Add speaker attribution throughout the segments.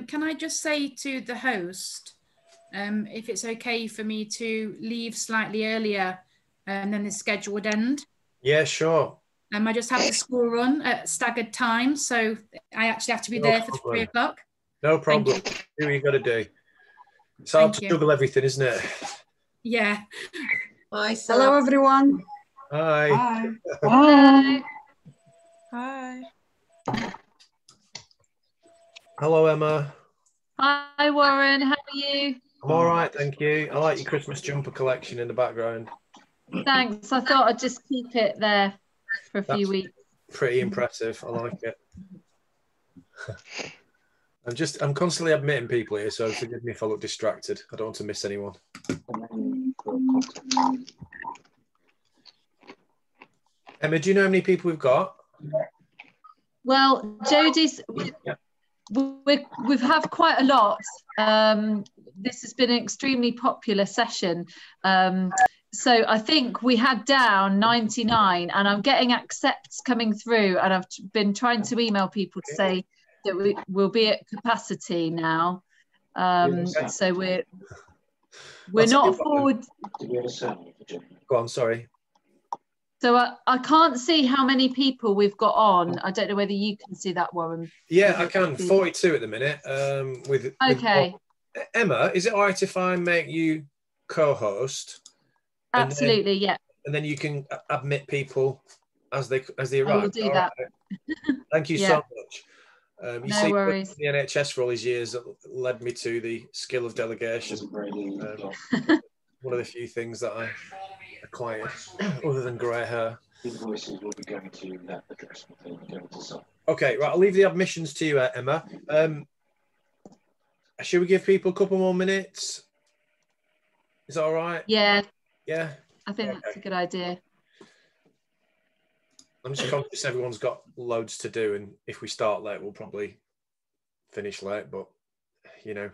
Speaker 1: Can I just say to the host, if it's okay for me to leave slightly earlier and then the schedule would end?
Speaker 2: Yeah, sure.
Speaker 1: I just have the school run at staggered time, so I actually have to be there for 3 o'clock.
Speaker 2: No problem. Do what you got to do. It's hard to juggle everything, isn't it?
Speaker 1: Yeah.
Speaker 3: Bye, hello, everyone.
Speaker 2: Hi.
Speaker 3: Bye. Hi.
Speaker 2: Hello, Emma.
Speaker 4: Hi, Warren. How are you?
Speaker 2: I'm all right, thank you. I like your Christmas jumper collection in the background.
Speaker 4: Thanks. I thought I'd just keep it there for a few weeks.
Speaker 2: Pretty impressive. I like it. I'm constantly admitting people here, so forgive me if I look distracted. I don't want to miss anyone. Emma, do you know how many people we've got?
Speaker 4: Well, Jodie's, we've had quite a lot. This has been an extremely popular session. So I think we had down 99, and I'm getting accepts coming through, and I've been trying to email people to say that we will be at capacity now. So we're not forward.
Speaker 2: Go on, sorry.
Speaker 4: So I can't see how many people we've got on. I don't know whether you can see that, Warren.
Speaker 2: Yeah, I can. 42 at the minute.
Speaker 4: Okay.
Speaker 2: Emma, is it all right if I make you co-host?
Speaker 4: Absolutely, yeah.
Speaker 2: And then you can admit people as they arrive.
Speaker 4: I will do that.
Speaker 2: Right. Thank you so much. You
Speaker 4: No
Speaker 2: see,
Speaker 4: worries.
Speaker 2: the NHS for all these years led me to the skill of delegation. One of the few things that I acquired, other than grey hair.
Speaker 5: Invoices will be going to that address.
Speaker 2: Okay, right. I'll leave the admissions to you, Emma. Should we give people a couple more minutes? Is that all right?
Speaker 4: Yeah.
Speaker 2: Yeah.
Speaker 4: I think that's a good idea.
Speaker 2: I'm just conscious everyone's got loads to do, and if we start late, we'll probably finish late, but you know,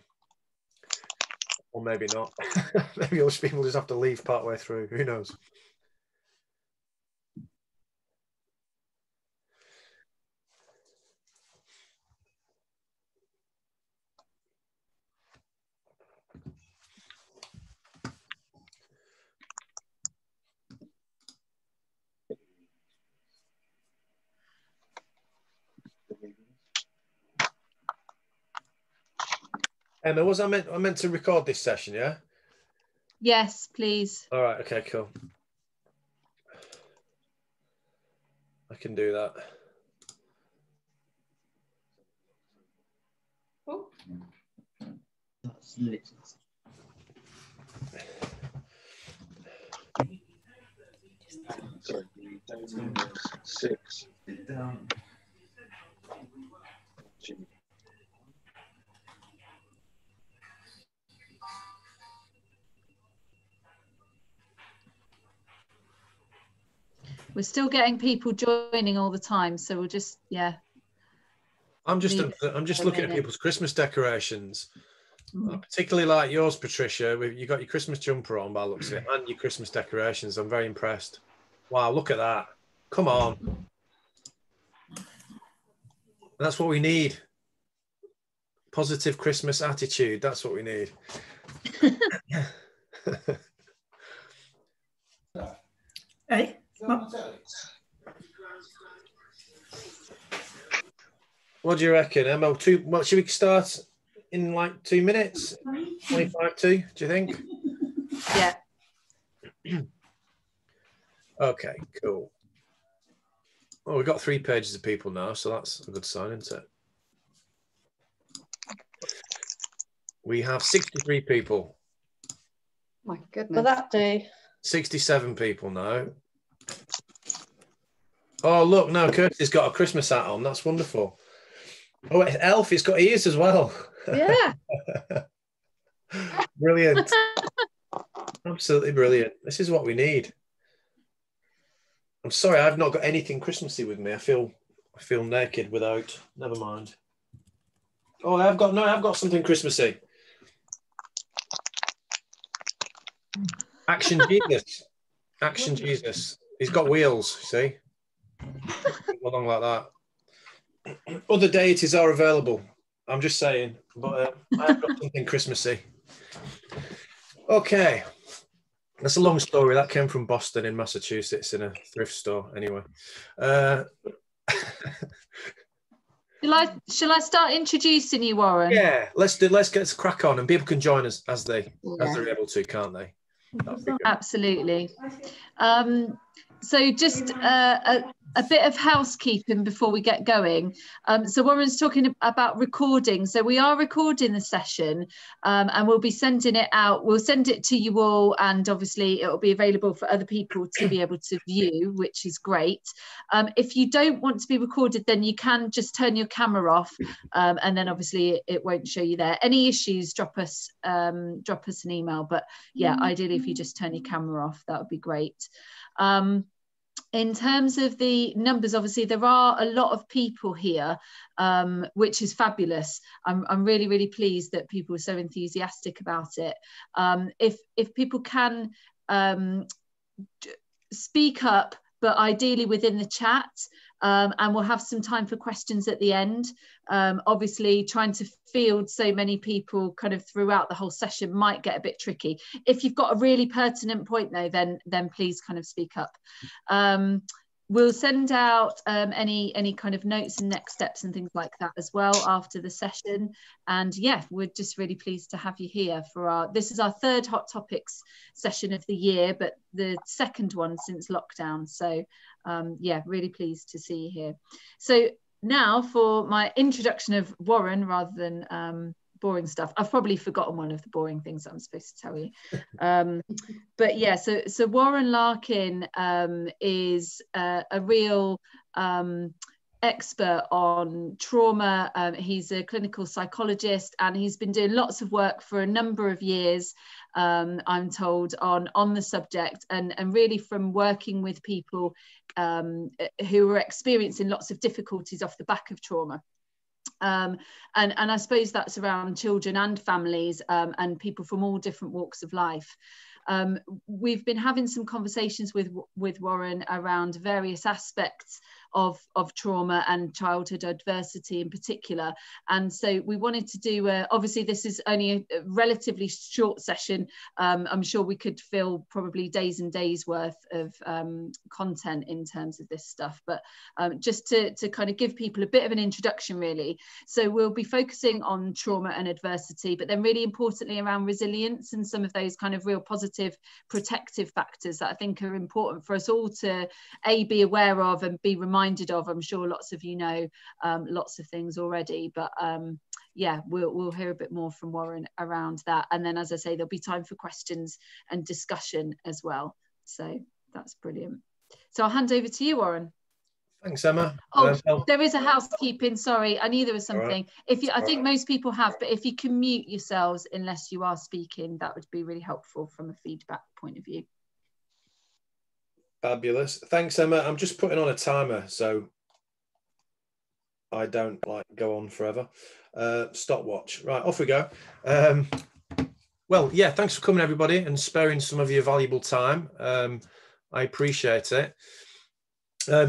Speaker 2: or maybe not. Maybe most people just have to leave partway through. Who knows? Emma, was I meant to record this session, yeah?
Speaker 4: Yes, please.
Speaker 2: All right, okay, cool. I can do that.
Speaker 5: Oh. That's lit. Sorry, the 6.
Speaker 4: We're still getting people joining all the time, so we'll just
Speaker 2: I'm just looking at people's Christmas decorations. I particularly like yours, Patricia. You got your Christmas jumper on by the looks of it, and your Christmas decorations. I'm very impressed. Wow, look at that. Come on. That's what we need. Positive Christmas attitude. That's what we need.
Speaker 3: Hey.
Speaker 2: What do you reckon, Emma? What should we start in like 2 minutes? 25 to, do you think?
Speaker 4: Yeah.
Speaker 2: Okay, cool. Well, we've got 3 pages of people now, so that's a good sign, isn't it? We have 63 people.
Speaker 3: My goodness. For that day.
Speaker 2: 67 people now. Oh, look, now Kirsty's got a Christmas hat on. That's wonderful. Oh, Elf, it's got ears as well.
Speaker 3: Yeah.
Speaker 2: Brilliant. Absolutely brilliant. This is what we need. I'm sorry, I've not got anything Christmassy with me. I feel naked without. Never mind. Oh, I've got something Christmassy. Action Genius. Action Jesus. He's got wheels, see? Along like that. Other deities are available. I'm just saying, but I've got something Christmassy. Okay. That's a long story. That came from Boston in Massachusetts in a thrift store. Anyway.
Speaker 4: Shall I start introducing you, Warren?
Speaker 2: Yeah, let's get a crack on, and people can join us as they're able to, can't they?
Speaker 4: Absolutely. So just a bit of housekeeping before we get going. So Warren's talking about recording. So we are recording the session, and we'll be sending it out. We'll send it to you all, and obviously it will be available for other people to be able to view, which is great. If you don't want to be recorded, then you can just turn your camera off, and then obviously it won't show you there. Any issues, drop us an email. But yeah, ideally if you just turn your camera off, that would be great. In terms of the numbers, obviously there are a lot of people here, which is fabulous. I'm really, really pleased that people are so enthusiastic about it. If people can speak up, but ideally within the chat, and we'll have some time for questions at the end. Obviously trying to field so many people kind of throughout the whole session might get a bit tricky. If you've got a really pertinent point though, then please kind of speak up. We'll send out any kind of notes and next steps and things like that as well after the session. And yeah, we're just really pleased to have you here for this is our third Hot Topics session of the year, but the second one since lockdown. So yeah, really pleased to see you here. So now for my introduction of Warren, rather than boring stuff. I've probably forgotten one of the boring things that I'm supposed to tell you. But yeah, so Warren Larkin is a real expert on trauma. He's a clinical psychologist, and he's been doing lots of work for a number of years, I'm told, on the subject, and really from working with people who are experiencing lots of difficulties off the back of trauma. And I suppose that's around children and families, and people from all different walks of life. We've been having some conversations with Warren around various aspects of trauma and childhood adversity in particular, and so we wanted to do obviously this is only a relatively short session. I'm sure we could fill probably days and days worth of content in terms of this stuff, but just to kind of give people a bit of an introduction really. So we'll be focusing on trauma and adversity, but then really importantly around resilience and some of those kind of real positive protective factors that I think are important for us all to be aware of and be reminded of. I'm sure lots of you know lots of things already, but yeah, we'll hear a bit more from Warren around that, and then as I say, there'll be time for questions and discussion as well. So that's brilliant. So I'll hand over to you, Warren.
Speaker 2: Thanks, Emma.
Speaker 4: There is a housekeeping. Sorry, I knew there was something. Right. If you, I think most people have, but if you can mute yourselves unless you are speaking, that would be really helpful from a feedback point of view.
Speaker 2: Fabulous. Thanks, Emma. I'm just putting on a timer so I don't go on forever. Stopwatch. Right, off we go. Well, yeah, thanks for coming, everybody, and sparing some of your valuable time. I appreciate it.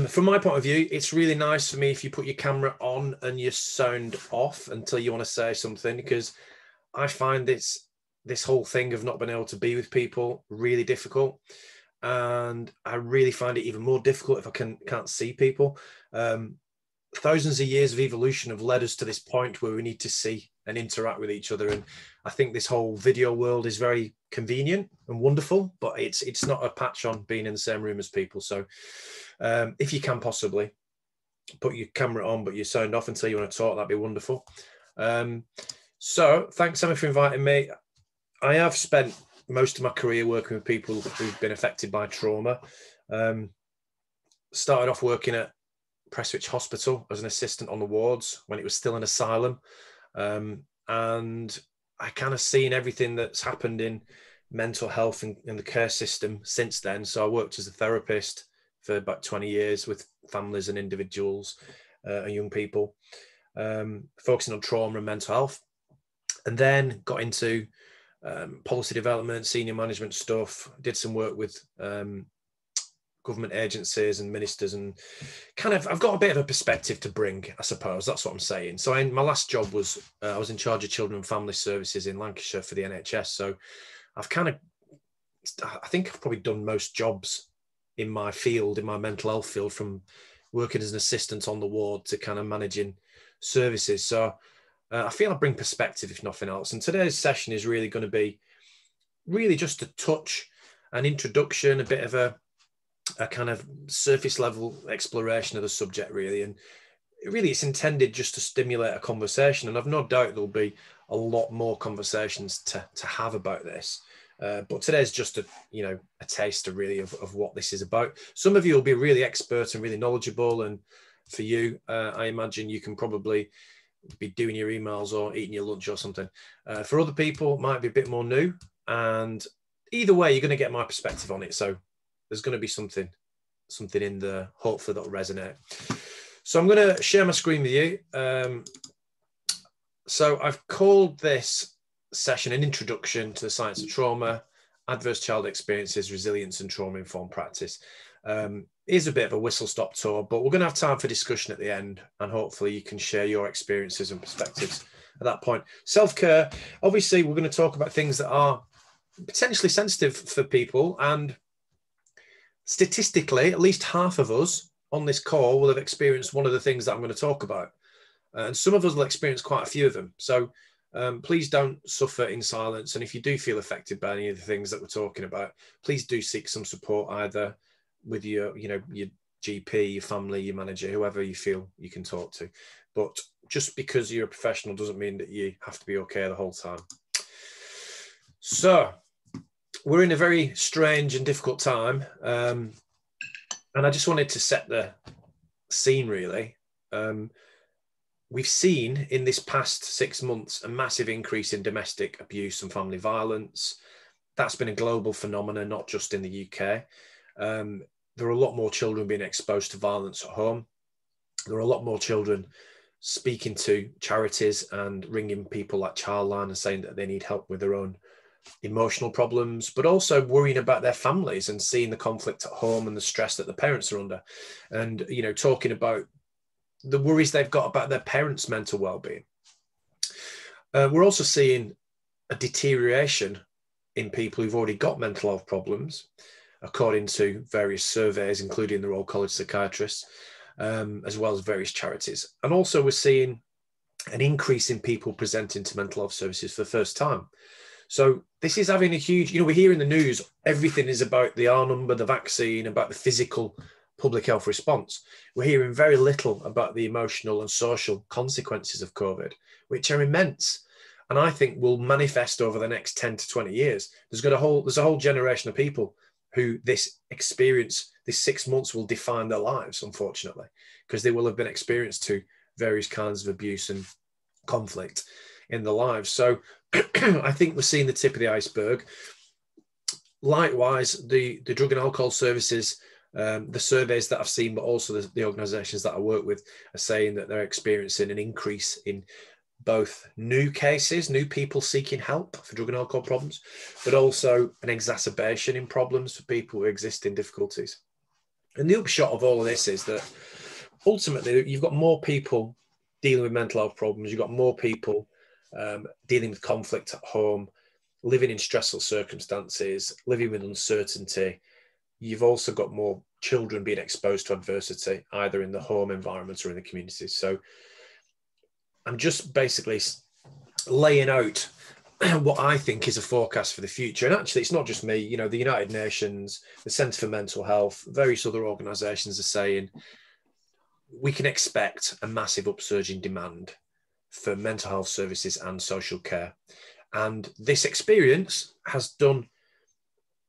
Speaker 2: From my point of view, it's really nice for me if you put your camera on and your sound off until you want to say something, because I find this whole thing of not being able to be with people really difficult. And I really find it even more difficult if I can't see people. Thousands of years of evolution have led us to this point where we need to see and interact with each other. And I think this whole video world is very convenient and wonderful, but it's not a patch on being in the same room as people. So if you can possibly put your camera on but your sound off until you want to talk, that'd be wonderful. So thanks, Emma, for inviting me. I have spent most of my career working with people who've been affected by trauma. Started off working at Prestwich Hospital as an assistant on the wards when it was still an asylum. And I kind of seen everything that's happened in mental health and in the care system since then. So I worked as a therapist for about 20 years with families and individuals and young people, focusing on trauma and mental health. And then got into policy development, senior management stuff, did some work with government agencies and ministers, and kind of I've got a bit of a perspective to bring, I suppose. That's what I'm saying. So my last job was I was in charge of children and family services in Lancashire for the NHS. So I think I've probably done most jobs in my field, in my mental health field, from working as an assistant on the ward to kind of managing services. So I feel I bring perspective, if nothing else. And today's session is really going to be really just a touch, an introduction, a bit of a kind of surface level exploration of the subject, really. And really it's intended just to stimulate a conversation. And I've no doubt there'll be a lot more conversations to have about this. But today's just a taster really of what this is about. Some of you will be really expert and really knowledgeable. And for you, I imagine you can probably be doing your emails or eating your lunch or something. For other people, it might be a bit more new. And either way, you're going to get my perspective on it. So there's going to be something in there, hopefully, that'll resonate. So I'm going to share my screen with you. So I've called this session an introduction to the science of trauma, adverse child experiences, resilience and trauma-informed practice. Is a bit of a whistle-stop tour, but we're going to have time for discussion at the end, and hopefully you can share your experiences and perspectives at that point. Self-care, obviously we're going to talk about things that are potentially sensitive for people, and statistically, at least half of us on this call will have experienced one of the things that I'm going to talk about. And some of us will experience quite a few of them. So please don't suffer in silence. And if you do feel affected by any of the things that we're talking about, please do seek some support, either with your GP, your family, your manager, whoever you feel you can talk to. But just because you're a professional doesn't mean that you have to be okay the whole time. So we're in a very strange and difficult time. And I just wanted to set the scene, really. We've seen in this past 6 months a massive increase in domestic abuse and family violence. That's been a global phenomenon, not just in the UK. There are a lot more children being exposed to violence at home. There are a lot more children speaking to charities and ringing people like Childline and saying that they need help with their own emotional problems, but also worrying about their families and seeing the conflict at home and the stress that the parents are under, and talking about the worries they've got about their parents' mental well-being. We're also seeing a deterioration in people who've already got mental health problems, according to various surveys, including the Royal College of Psychiatrists, as well as various charities. And also we're seeing an increase in people presenting to mental health services for the first time. So this is having a huge, we hear in the news, everything is about the R number, the vaccine, about the physical public health response. We're hearing very little about the emotional and social consequences of COVID, which are immense, and I think will manifest over the next 10 to 20 years. There's a whole generation of people who this 6 months will define their lives, unfortunately, because they will have been experienced to various kinds of abuse and conflict in their lives. So I think we're seeing the tip of the iceberg. Likewise, the drug and alcohol services, the surveys that I've seen, but also the organisations that I work with, are saying that they're experiencing an increase in both new cases, new people seeking help for drug and alcohol problems, but also an exacerbation in problems for people who exist in difficulties. And the upshot of all of this is that ultimately you've got more people dealing with mental health problems, you've got more people dealing with conflict at home, living in stressful circumstances, living with uncertainty. You've also got more children being exposed to adversity, either in the home environment or in the community. So I'm just basically laying out what I think is a forecast for the future. And actually, it's not just me, the United Nations, the Centre for Mental Health, various other organisations are saying we can expect a massive upsurge in demand for mental health services and social care. And this experience has done,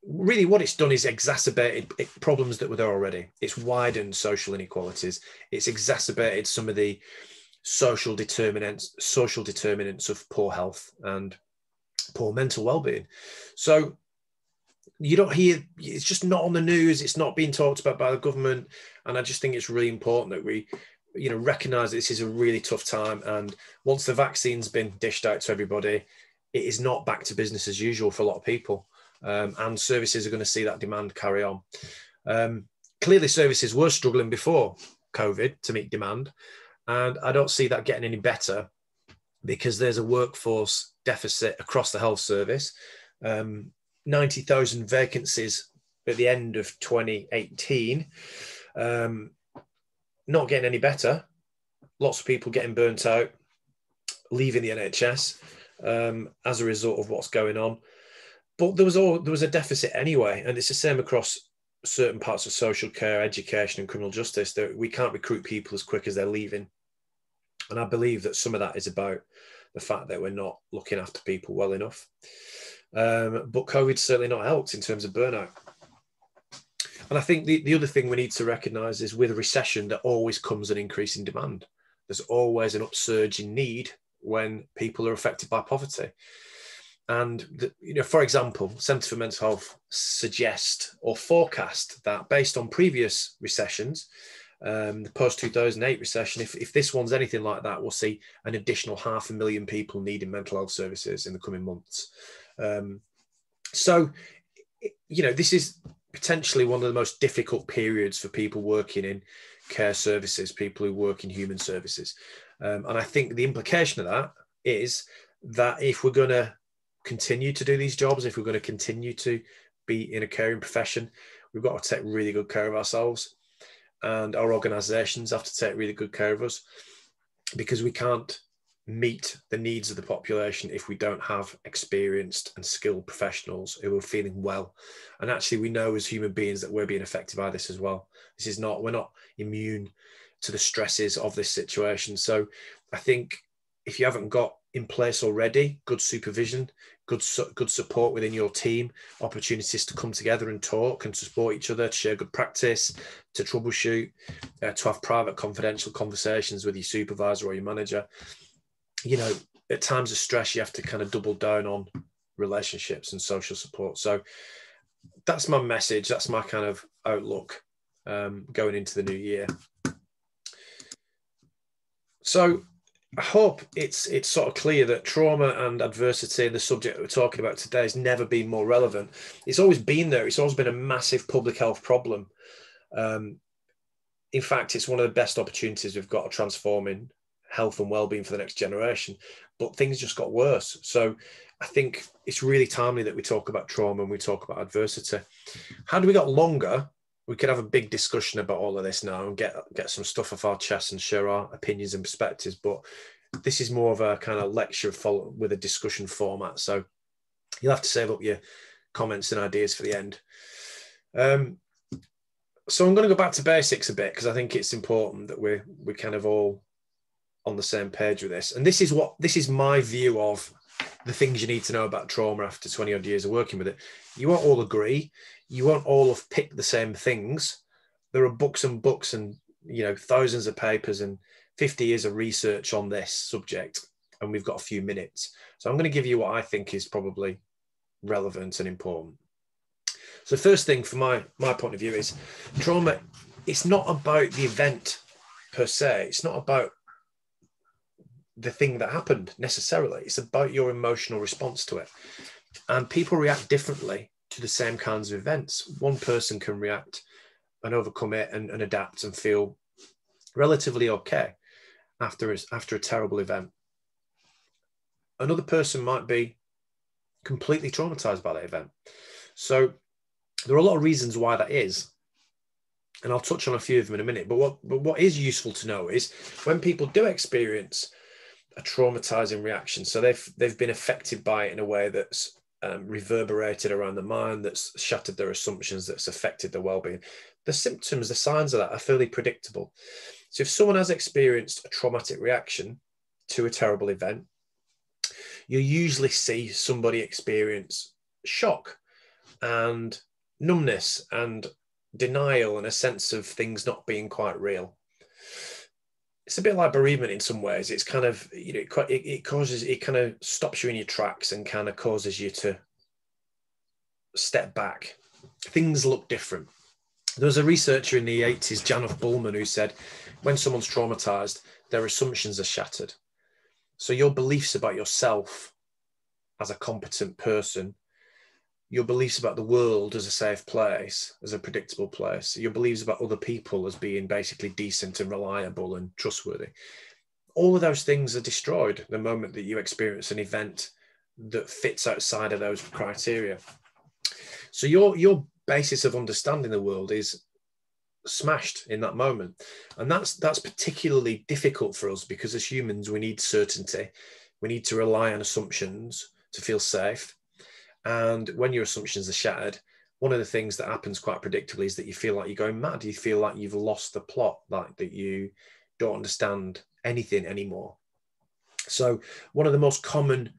Speaker 2: really what it's done is exacerbated problems that were there already. It's widened social inequalities. It's exacerbated some of the social determinants of poor health and poor mental well-being. So you don't hear, it's just not on the news, it's not being talked about by the government. And I just think it's really important that we recognise this is a really tough time. And once the vaccine's been dished out to everybody, it is not back to business as usual for a lot of people. And services are going to see that demand carry on. Clearly, services were struggling before COVID to meet demand, and I don't see that getting any better because there's a workforce deficit across the health service. 90,000 vacancies at the end of 2018, not getting any better. Lots of people getting burnt out, leaving the NHS as a result of what's going on. But there was a deficit anyway, and it's the same across certain parts of social care, education, and criminal justice. That we can't recruit people as quick as they're leaving, and I believe that some of that is about the fact that we're not looking after people well enough. But COVID's certainly not helped in terms of burnout. And I think the other thing we need to recognise is with a recession, there always comes an increase in demand. There's always an upsurge in need when people are affected by poverty. And, for example, Centre for Mental Health suggest or forecast that based on previous recessions, the post-2008 recession, if this one's anything like that, we'll see an additional 500,000 people needing mental health services in the coming months. So, this is potentially one of the most difficult periods for people working in care services, people who work in human services. And I think the implication of that is that if we're going to continue to do these jobs, if we're going to continue to be in a caring profession, we've got to take really good care of ourselves, and our organisations have to take really good care of us, because we can't meet the needs of the population if we don't have experienced and skilled professionals who are feeling well. And actually, we know as human beings that we're being affected by this as well. We're not immune to the stresses of this situation. So I think if you haven't got in place already good supervision, good support within your team, opportunities to come together and talk and to support each other, to share good practice, to troubleshoot, to have private confidential conversations with your supervisor or your manager. At times of stress, you have to kind of double down on relationships and social support. So that's my message. That's my kind of outlook going into the new year. So I hope it's sort of clear that trauma and adversity, the subject that we're talking about today, has never been more relevant. It's always been there. It's always been a massive public health problem. In fact, it's one of the best opportunities we've got of transforming health and well-being for the next generation. But things just got worse. So I think it's really timely that we talk about trauma and we talk about adversity. Had we got longer, we could have a big discussion about all of this now and get some stuff off our chest and share our opinions and perspectives. But this is more of a kind of lecture with a discussion format. So you'll have to save up your comments and ideas for the end. So I'm going to go back to basics a bit, because I think it's important that we're kind of all on the same page with this. And this is my view of the things you need to know about trauma after 20 odd years of working with it. You won't all agree. You won't all have picked the same things. There are books and books and, thousands of papers and 50 years of research on this subject. And we've got a few minutes. So I'm going to give you what I think is probably relevant and important. So first thing from my point of view is trauma. It's not about the event per se. It's not about the thing that happened necessarily. It's about your emotional response to it. And people react differently to the same kinds of events. One person can react and overcome it and adapt and feel relatively okay after a terrible event. Another person might be completely traumatized by that event. So there are a lot of reasons why that is. And I'll touch on a few of them in a minute. But what is useful to know is when people do experience a traumatizing reaction, so they've been affected by it in a way that's reverberated around the mind, that's shattered their assumptions, that's affected their well-being. The symptoms, the signs of that are fairly predictable. So if someone has experienced a traumatic reaction to a terrible event, you usually see somebody experience shock and numbness and denial and a sense of things not being quite real. It's a bit like bereavement in some ways. It's kind of, it kind of stops you in your tracks and kind of causes you to step back. Things look different. There was a researcher in the 80s, Janoff Bullman, who said, when someone's traumatized, their assumptions are shattered. So your beliefs about yourself as a competent person your beliefs about the world as a safe place, as a predictable place, your beliefs about other people as being basically decent and reliable and trustworthy. All of those things are destroyed the moment that you experience an event that fits outside of those criteria. So your basis of understanding the world is smashed in that moment. And that's particularly difficult for us because as humans, we need certainty. We need to rely on assumptions to feel safe. And when your assumptions are shattered, one of the things that happens quite predictably is that you feel like you're going mad. You feel like you've lost the plot, like that you don't understand anything anymore. So one of the most common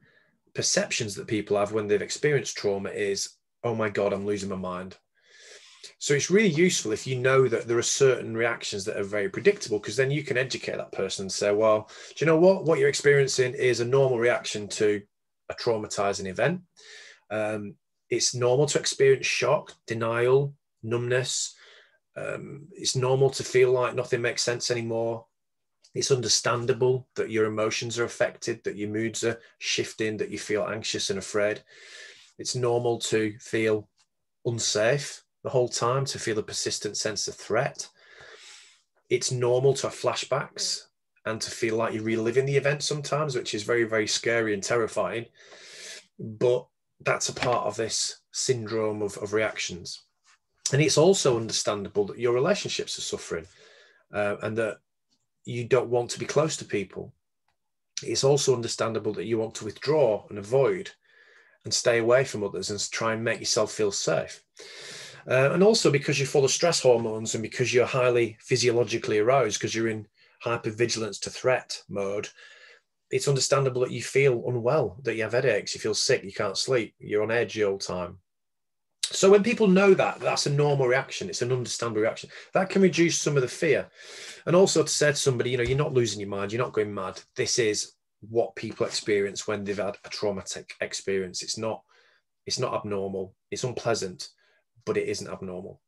Speaker 2: perceptions that people have when they've experienced trauma is, oh my God, I'm losing my mind. So it's really useful if you know that there are certain reactions that are very predictable, because then you can educate that person and say, well, do you know what you're experiencing is a normal reaction to a traumatizing event. It's normal to experience shock, denial, numbness. It's normal to feel like nothing makes sense anymore. It's understandable that your emotions are affected, that your moods are shifting, that you feel anxious and afraid. It's normal to feel unsafe the whole time, to feel a persistent sense of threat. It's normal to have flashbacks and to feel like you're reliving the event sometimes, which is very, very scary and terrifying. But that's a part of this syndrome of reactions. And it's also understandable that your relationships are suffering and that you don't want to be close to people. It's also understandable that you want to withdraw and avoid and stay away from others and try and make yourself feel safe. And also because you're full of stress hormones and because you're highly physiologically aroused, because you're in hypervigilance to threat mode, it's understandable that you feel unwell, that you have headaches, you feel sick, you can't sleep, you're on edge all the time. So when people know that, that's a normal reaction, it's an understandable reaction, that can reduce some of the fear. And also to say to somebody, you're not losing your mind, you're not going mad. This is what people experience when they've had a traumatic experience. It's not abnormal, it's unpleasant, but it isn't abnormal.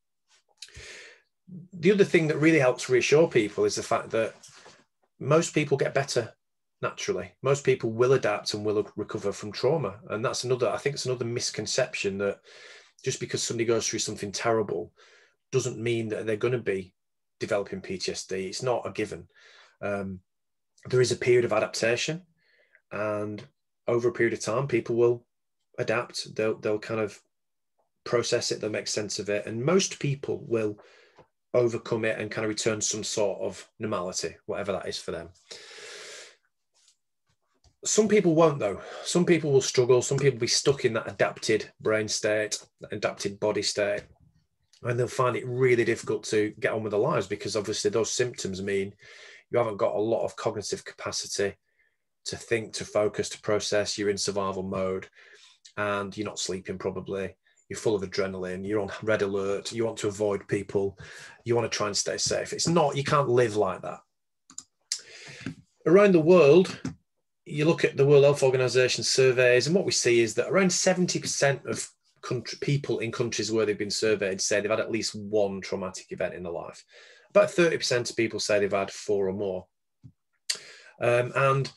Speaker 2: The other thing that really helps reassure people is the fact that most people get better naturally. Most people will adapt and will recover from trauma. And that's I think it's another misconception, that just because somebody goes through something terrible doesn't mean that they're going to be developing PTSD. It's not a given. There is a period of adaptation, and over a period of time, people will adapt. They'll kind of process it, they'll make sense of it. And most people will overcome it and kind of return some sort of normality, whatever that is for them. Some people won't though. Some people will struggle. Some people will be stuck in that adapted brain state, that adapted body state, and they'll find it really difficult to get on with their lives, because obviously those symptoms mean you haven't got a lot of cognitive capacity to think, to focus, to process. You're in survival mode and you're not sleeping probably. You're full of adrenaline, you're on red alert, you want to avoid people, you want to try and stay safe. You can't live like that. Around the world, you look at the World Health Organization surveys, and what we see is that around 70% of people in countries where they've been surveyed say they've had at least one traumatic event in their life. About 30% of people say they've had 4 or more. And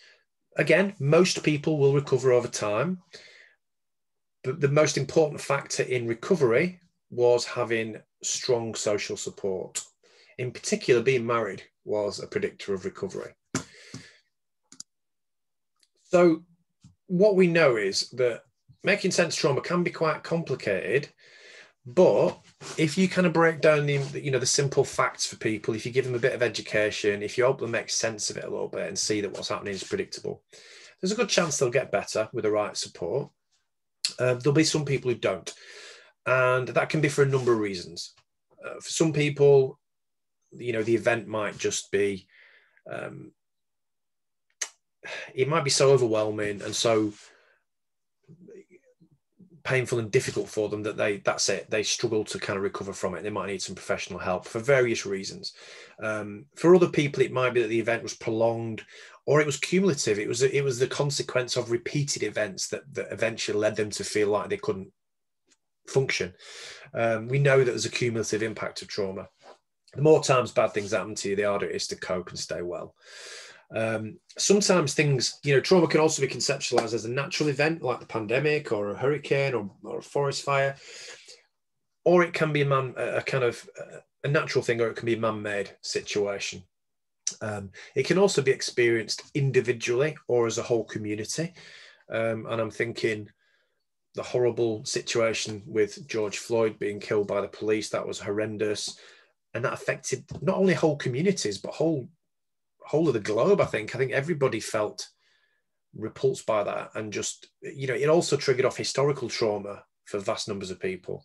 Speaker 2: again, most people will recover over time. But the most important factor in recovery was having strong social support. In particular, being married was a predictor of recovery. So what we know is that making sense of trauma can be quite complicated, but if you kind of break down the simple facts for people, if you give them a bit of education, if you help them make sense of it a little bit and see that what's happening is predictable, there's a good chance they'll get better with the right support. There'll be some people who don't, and that can be for a number of reasons. For some people, the event might just be, it might be so overwhelming and so painful and difficult for them that they struggle to kind of recover from it. They might need some professional help for various reasons. For other people, it might be that the event was prolonged, or it was cumulative. It was the consequence of repeated events that eventually led them to feel like they couldn't function. We know that there's a cumulative impact of trauma. The more times bad things happen to you, the harder it is to cope and stay well. Sometimes things, trauma can also be conceptualized as a natural event like the pandemic or a hurricane or a forest fire, or it can be a natural thing, or it can be a man-made situation. It can also be experienced individually or as a whole community. And I'm thinking the horrible situation with George Floyd being killed by the police, that was horrendous. And that affected not only whole communities, but whole of the globe. I think everybody felt repulsed by that. And just, it also triggered off historical trauma for vast numbers of people.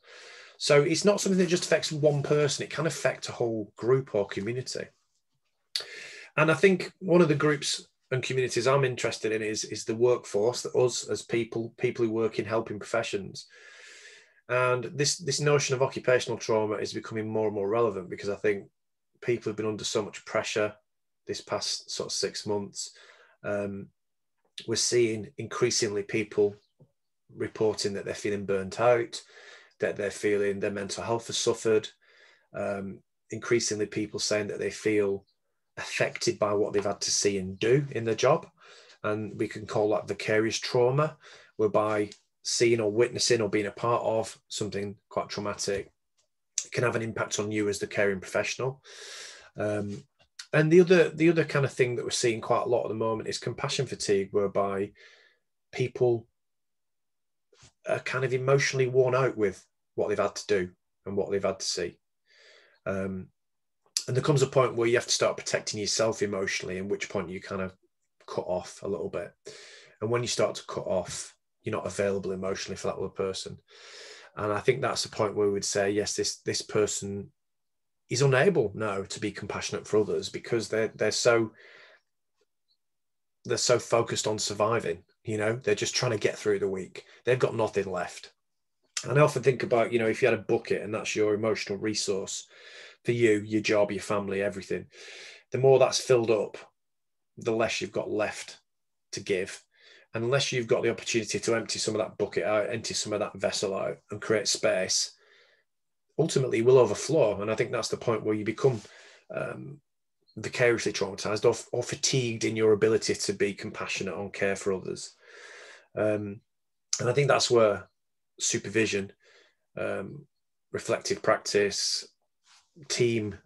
Speaker 2: So it's not something that just affects one person. It can affect a whole group or community. And I think one of the groups and communities I'm interested in is the workforce, us as people who work in helping professions. And this notion of occupational trauma is becoming more and more relevant, because I think people have been under so much pressure this past sort of 6 months. We're seeing increasingly people reporting that they're feeling burnt out, that they're feeling their mental health has suffered. Increasingly people saying that they feel affected by what they've had to see and do in their job. And we can call that vicarious trauma, whereby seeing or witnessing or being a part of something quite traumatic can have an impact on you as the caring professional. And the other kind of thing that we're seeing quite a lot at the moment is compassion fatigue, whereby people are kind of emotionally worn out with what they've had to do and what they've had to see. And there comes a point where you have to start protecting yourself emotionally, in which point you kind of cut off a little bit. And when you start to cut off, you're not available emotionally for that other person. And I think that's the point where we would say, yes, this person is unable now to be compassionate for others, because they're so focused on surviving. They're just trying to get through the week. They've got nothing left. And I often think about, if you had a bucket and that's your emotional resource for you, your job, your family, everything, the more that's filled up, the less you've got left to give. And unless you've got the opportunity to empty some of that bucket out, empty some of that vessel out and create space, ultimately you will overflow. And I think that's the point where you become vicariously traumatized or fatigued in your ability to be compassionate and care for others. And I think that's where supervision, reflective practice, team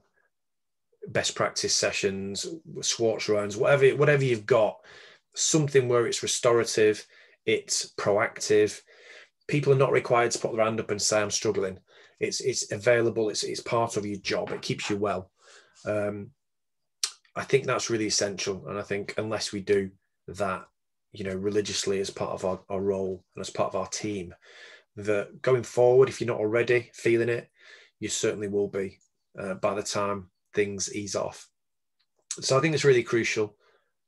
Speaker 2: best practice sessions, Schwartz rounds, whatever you've got, something where it's restorative, it's proactive. People are not required to put their hand up and say, I'm struggling. It's available. It's part of your job. It keeps you well. I think that's really essential. And I think unless we do that, religiously as part of our role and as part of our team, that going forward, if you're not already feeling it, you certainly will be by the time things ease off. So I think it's really crucial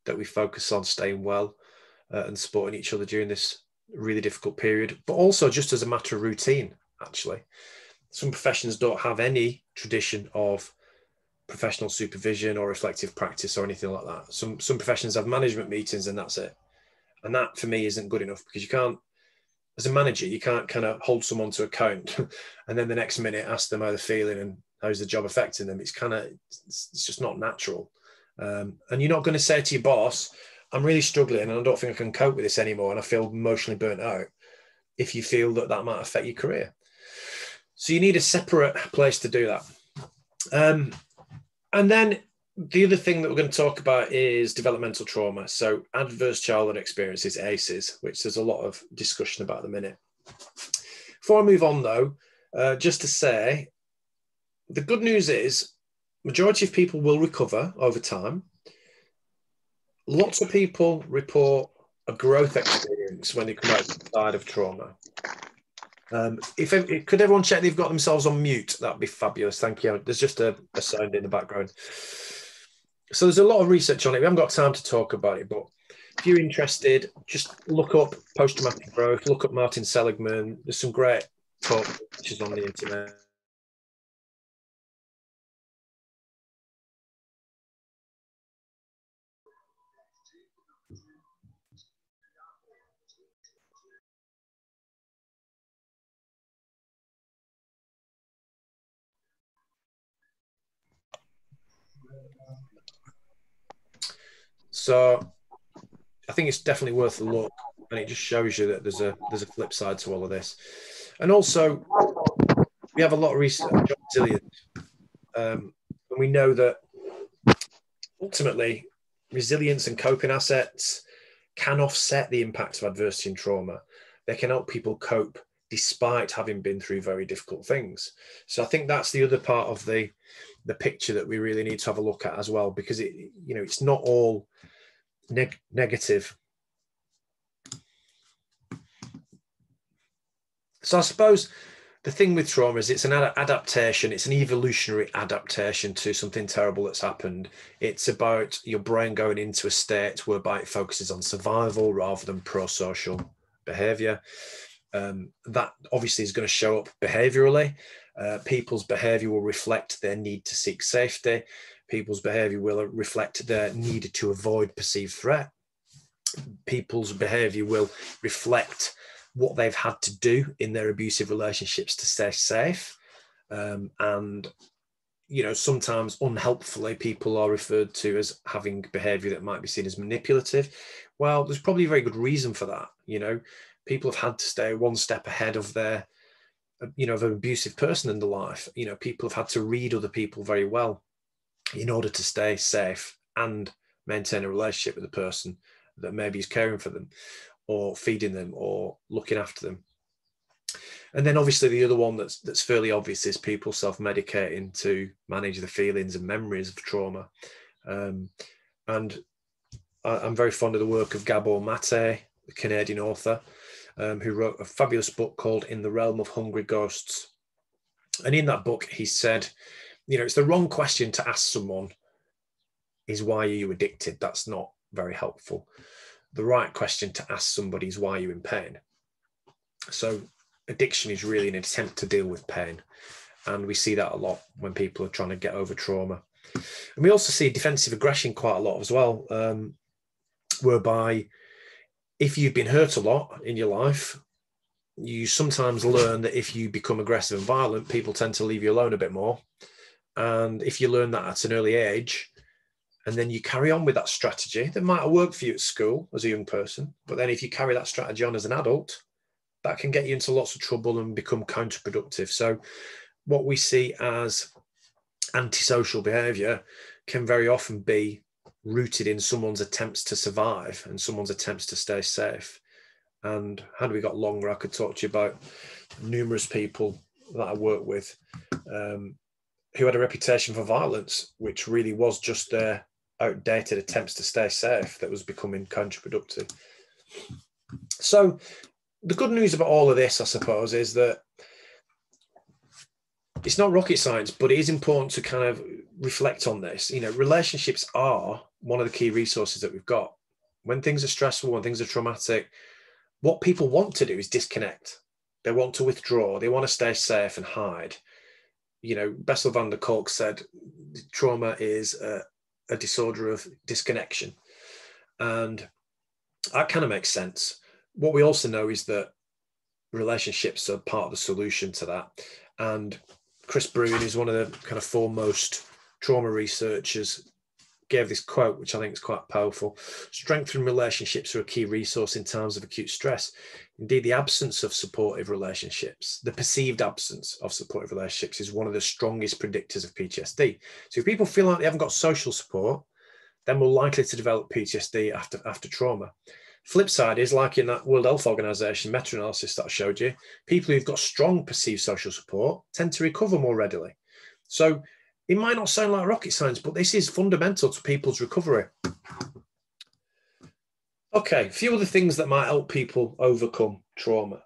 Speaker 2: that we focus on staying well and supporting each other during this really difficult period, but also just as a matter of routine, actually. Some professions don't have any tradition of professional supervision or reflective practice or anything like that. Some professions have management meetings and that's it. And that for me isn't good enough, because you can't, as a manager, you can't kind of hold someone to account and then the next minute ask them how they're feeling and how's the job affecting them. It's just not natural. And you're not going to say to your boss, I'm really struggling and I don't think I can cope with this anymore and I feel emotionally burnt out, if you feel that might affect your career. So you need a separate place to do that. And then the other thing that we're going to talk about is developmental trauma. So adverse childhood experiences, ACEs, which there's a lot of discussion about at the minute. Before I move on though, just to say, the good news is majority of people will recover over time. Lots of people report a growth experience when they come outside of trauma. Could everyone check they've got themselves on mute? That'd be fabulous. Thank you. There's just a sound in the background. So there's a lot of research on it. We haven't got time to talk about it, but if you're interested, just look up post-traumatic growth, look up Martin Seligman. There's some great talk which is on the internet. So I think it's definitely worth a look, and it just shows you that there's a flip side to all of this. And also, we have a lot of research on resilience, and we know that ultimately resilience and coping assets can offset the impact of adversity and trauma. They can help people cope despite having been through very difficult things. So I think that's the other part of the picture that we really need to have a look at as well, because it's not all negative. So I suppose the thing with trauma is it's an adaptation. It's an evolutionary adaptation to something terrible that's happened. It's about your brain going into a state whereby it focuses on survival rather than pro-social behavior. That obviously is going to show up behaviorally. People's behavior will reflect their need to seek safety. People's behavior will reflect their need to avoid perceived threat. People's behavior will reflect what they've had to do in their abusive relationships to stay safe. And, sometimes unhelpfully, people are referred to as having behavior that might be seen as manipulative. Well, there's probably a very good reason for that. People have had to stay one step ahead of their, of an abusive person in their life. People have had to read other people very well in order to stay safe and maintain a relationship with the person that maybe is caring for them or feeding them or looking after them. And then obviously the other one that's fairly obvious is people self-medicating to manage the feelings and memories of trauma. And I'm very fond of the work of Gabor Mate, the Canadian author, who wrote a fabulous book called In the Realm of Hungry Ghosts. And in that book, he said, it's the wrong question to ask someone is, why are you addicted? That's not very helpful. The right question to ask somebody is, why are you in pain? So addiction is really an attempt to deal with pain. And we see that a lot when people are trying to get over trauma. And we also see defensive aggression quite a lot as well, whereby if you've been hurt a lot in your life, you sometimes learn that if you become aggressive and violent, people tend to leave you alone a bit more. And if you learn that at an early age, and then you carry on with that strategy, that might have worked for you at school as a young person, but then if you carry that strategy on as an adult, that can get you into lots of trouble and become counterproductive. So what we see as antisocial behavior can very often be rooted in someone's attempts to survive and someone's attempts to stay safe. And had we got longer, I could talk to you about numerous people that I work with who had a reputation for violence, which really was just their outdated attempts to stay safe that was becoming counterproductive. So the good news about all of this, I suppose, is that it's not rocket science, but it is important to kind of reflect on this. Relationships are one of the key resources that we've got. When things are stressful, when things are traumatic, what people want to do is disconnect. They want to withdraw. They want to stay safe and hide. Bessel van der Kolk said trauma is a disorder of disconnection. And that kind of makes sense. What we also know is that relationships are part of the solution to that. And Chris Bruin is one of the kind of foremost trauma researchers, gave this quote, which I think is quite powerful. Strengthened relationships are a key resource in times of acute stress. Indeed, the absence of supportive relationships, the perceived absence of supportive relationships, is one of the strongest predictors of PTSD. So if people feel like they haven't got social support, then we're likely to develop PTSD after trauma. Flip side is, like in that World Health Organization meta-analysis that I showed you, people who've got strong perceived social support tend to recover more readily. So it might not sound like rocket science, but this is fundamental to people's recovery. Okay, a few other things that might help people overcome trauma.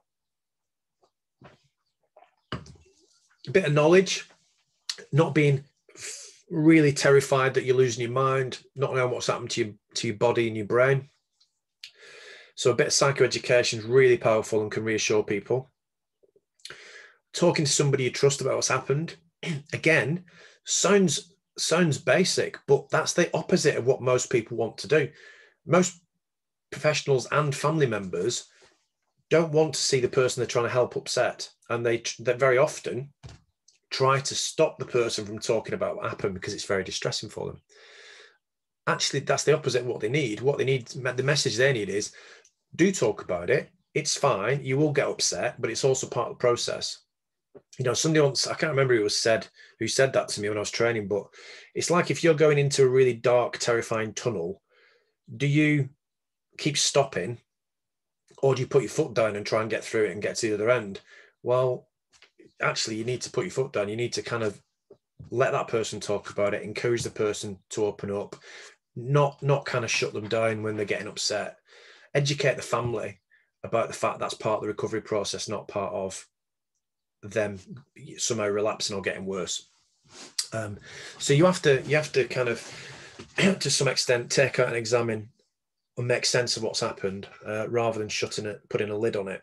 Speaker 2: A bit of knowledge, not being really terrified that you're losing your mind, not knowing what's happened to your body and your brain. So a bit of psychoeducation is really powerful and can reassure people. Talking to somebody you trust about what's happened, again, sounds basic, but that's the opposite of what most people want to do. Most professionals and family members don't want to see the person they're trying to help upset, and they very often try to stop the person from talking about what happened because it's very distressing for them. actually that's the opposite of what they need. What they need, the message they need is, do talk about it. It's fine. You will get upset, but it's also part of the process. You know, somebody once, I can't remember who said that to me when I was training, but it's like if you're going into a really dark, terrifying tunnel, do you keep stopping, or do you put your foot down and try and get through it and get to the other end? Well, actually, you need to put your foot down. You need to kind of let that person talk about it, encourage the person to open up, not kind of shut them down when they're getting upset. Educate the family about the fact that's part of the recovery process, not part of them somehow relapsing or getting worse. So you have to kind of, to some extent, take out and examine and make sense of what's happened, rather than shutting it, putting a lid on it.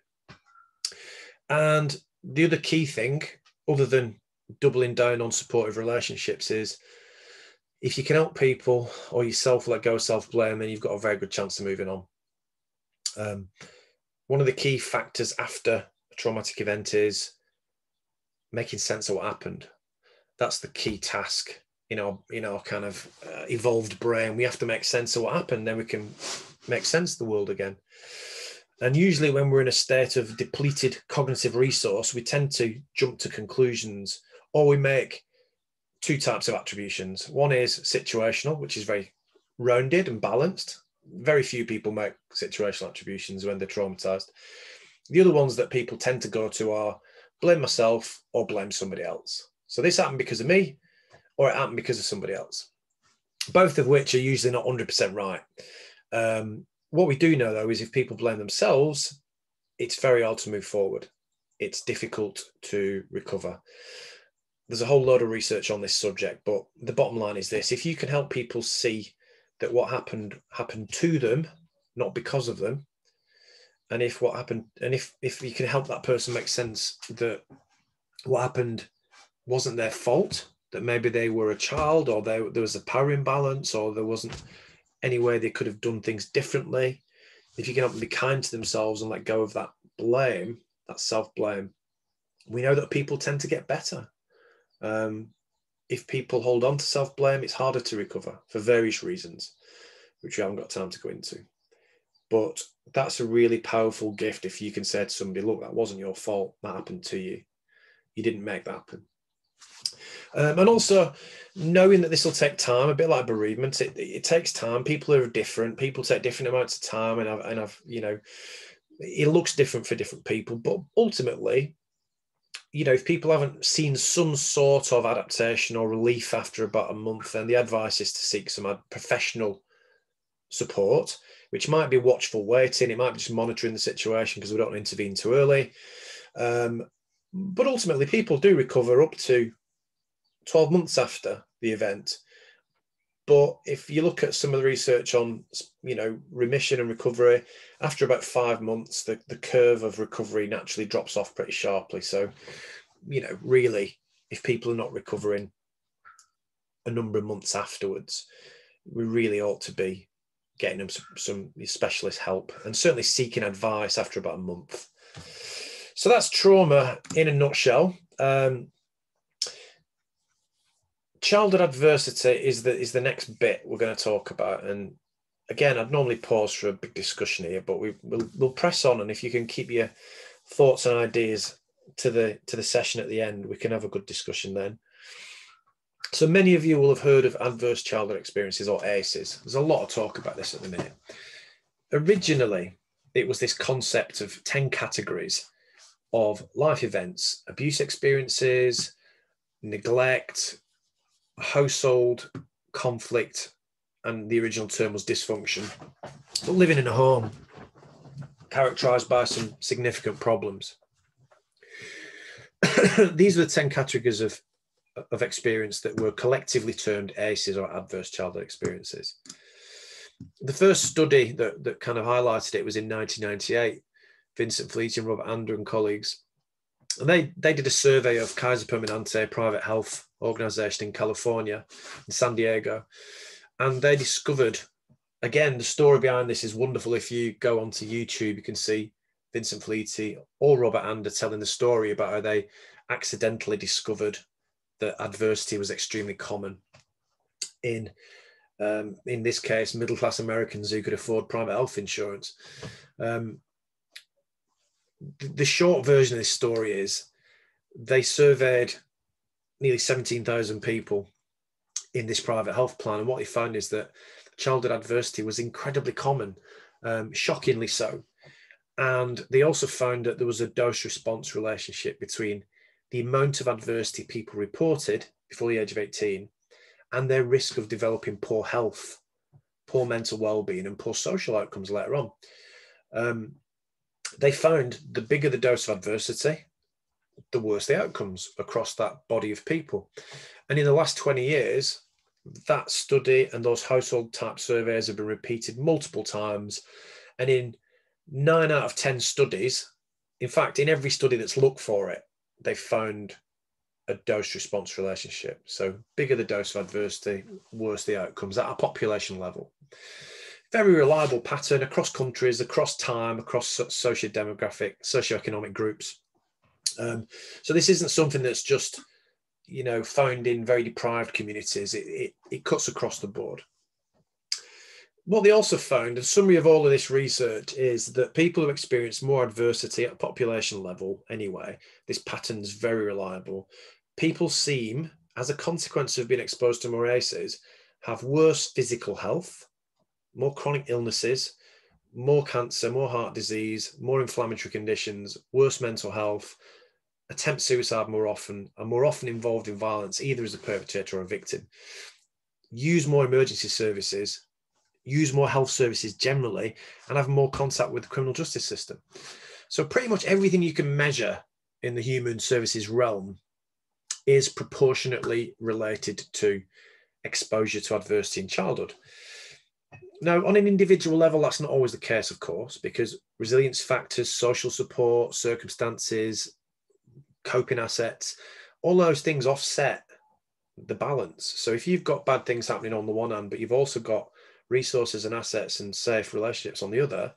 Speaker 2: And the other key thing, other than doubling down on supportive relationships, is if you can help people or yourself let go of self-blame, then you've got a very good chance of moving on. One of the key factors after a traumatic event is making sense of what happened. That's the key task in our kind of evolved brain. We have to make sense of what happened, then we can make sense of the world again. And usually when we're in a state of depleted cognitive resource, we tend to jump to conclusions, or we make two types of attributions. One is situational, which is very rounded and balanced. Very few people make situational attributions when they're traumatized. The other ones that people tend to go to are blame myself or blame somebody else. So this happened because of me, or it happened because of somebody else. Both of which are usually not 100% right. What we do know, though, is if people blame themselves, it's very hard to move forward. It's difficult to recover. There's a whole load of research on this subject, but the bottom line is this: if you can help people see that what happened to them, not because of them, and if what happened, and if you can help that person make sense that what happened wasn't their fault, that maybe they were a child, or there was a power imbalance, or there wasn't any way they could have done things differently. If you can help them be kind to themselves and let go of that blame, that self-blame, we know that people tend to get better. If people hold on to self-blame, it's harder to recover for various reasons, which we haven't got time to go into. But that's a really powerful gift if you can say to somebody, look, that wasn't your fault, that happened to you. You didn't make that happen. And also knowing that this will take time, a bit like bereavement, it takes time. People are different. People take different amounts of time, and I've you know, it looks different for different people. But ultimately, you know, if people haven't seen some sort of adaptation or relief after about a month, then the advice is to seek some professional support, which might be watchful waiting. It might be just monitoring the situation because we don't want to intervene too early. But ultimately, people do recover up to 12 months after the event. But if you look at some of the research on, you know, remission and recovery, after about 5 months, the curve of recovery naturally drops off pretty sharply. So, you know, really, if people are not recovering a number of months afterwards, we really ought to be getting them some specialist help, and certainly seeking advice after about a month. So that's trauma in a nutshell. Childhood adversity is the next bit we're going to talk about. And again, I'd normally pause for a big discussion here, but we'll press on. And if you can keep your thoughts and ideas to the session at the end, we can have a good discussion then. So many of you will have heard of adverse childhood experiences, or ACEs. There's a lot of talk about this at the minute. Originally, it was this concept of 10 categories of life events: abuse experiences, neglect, household conflict, and the original term was dysfunction. But living in a home characterized by some significant problems. These are the 10 categories of experience that were collectively termed ACEs, or adverse childhood experiences. The first study that kind of highlighted it was in 1998. Vincent Fleety and Robert Ander and colleagues. And they did a survey of Kaiser Permanente, a private health organization in California, in San Diego. And they discovered, again, the story behind this is wonderful. If you go onto YouTube, you can see Vincent Fleety or Robert Ander telling the story about how they accidentally discovered that adversity was extremely common in in this case, middle-class Americans who could afford private health insurance. The short version of this story is they surveyed nearly 17,000 people in this private health plan. And what they found is that childhood adversity was incredibly common, shockingly so. And they also found that there was a dose-response relationship between the amount of adversity people reported before the age of 18 and their risk of developing poor health, poor mental well-being, and poor social outcomes later on. They found the bigger the dose of adversity, the worse the outcomes across that body of people. And in the last 20 years, that study and those household type surveys have been repeated multiple times. And in 9 out of 10 studies, in fact, in every study that's looked for it, they found a dose response relationship. So bigger the dose of adversity, worse the outcomes at a population level. Very reliable pattern across countries, across time, across socioeconomic groups. So this isn't something that's just, found in very deprived communities. It cuts across the board. What they also found, a summary of all of this research, is that people who experience more adversity at a population level anyway, this pattern's very reliable. People seem, as a consequence of being exposed to more ACEs, have worse physical health, more chronic illnesses, more cancer, more heart disease, more inflammatory conditions, worse mental health, attempt suicide more often, and more often involved in violence, either as a perpetrator or a victim, use more emergency services, use more health services generally, and have more contact with the criminal justice system. So pretty much everything you can measure in the human services realm is proportionately related to exposure to adversity in childhood. Now, on an individual level, that's not always the case, of course, because resilience factors, social support, circumstances, coping assets, all those things offset the balance. So if you've got bad things happening on the one hand, but you've also got resources and assets and safe relationships on the other,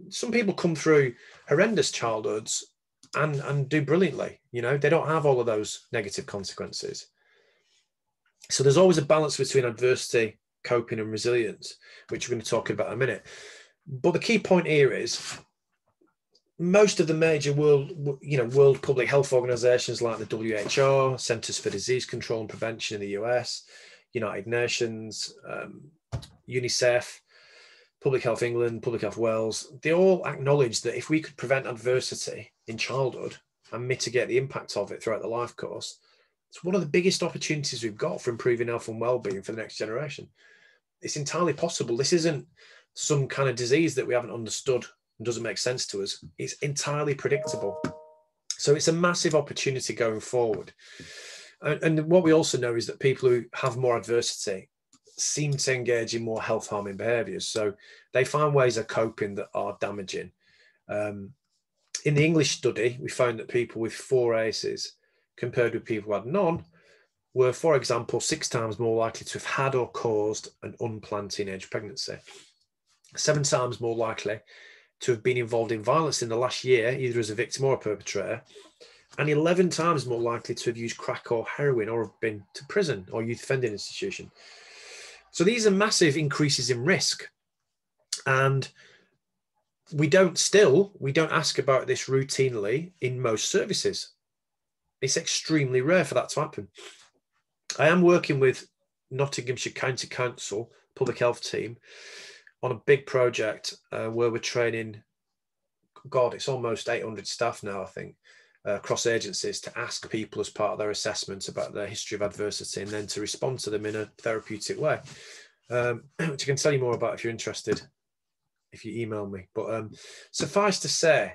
Speaker 2: some people come through horrendous childhoods and do brilliantly. They don't have all of those negative consequences. So there's always a balance between adversity, coping, and resilience, which we're going to talk about in a minute. But the key point here is most of the major world public health organizations like the WHO, Centers for Disease Control and Prevention in the US, United Nations, UNICEF, Public Health England, Public Health Wales, they all acknowledge that if we could prevent adversity in childhood and mitigate the impact of it throughout the life course, it's one of the biggest opportunities we've got for improving health and well-being for the next generation. It's entirely possible. This isn't some kind of disease that we haven't understood and doesn't make sense to us. It's entirely predictable. So it's a massive opportunity going forward. And what we also know is that people who have more adversity seem to engage in more health harming behaviors. So they find ways of coping that are damaging. In the English study, we found that people with 4 ACEs compared with people who had none were, for example, 6 times more likely to have had or caused an unplanned teenage pregnancy, 7 times more likely to have been involved in violence in the last year, either as a victim or a perpetrator, and 11 times more likely to have used crack or heroin or have been to prison or youth offending institution. So these are massive increases in risk. And we don't ask about this routinely in most services. It's extremely rare for that to happen. I am working with Nottinghamshire County Council public health team on a big project where we're training, it's almost 800 staff now, I think, across agencies to ask people as part of their assessment about their history of adversity and then to respond to them in a therapeutic way, which I can tell you more about if you're interested, if you email me. But suffice to say,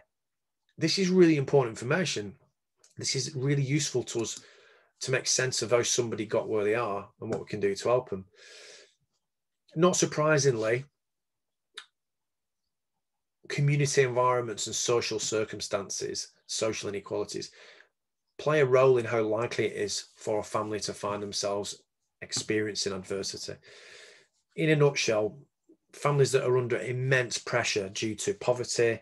Speaker 2: this is really important information. This is really useful to us to make sense of how somebody got where they are and what we can do to help them. Not surprisingly, community environments and social circumstances, social inequalities, play a role in how likely it is for a family to find themselves experiencing adversity. In a nutshell, families that are under immense pressure due to poverty,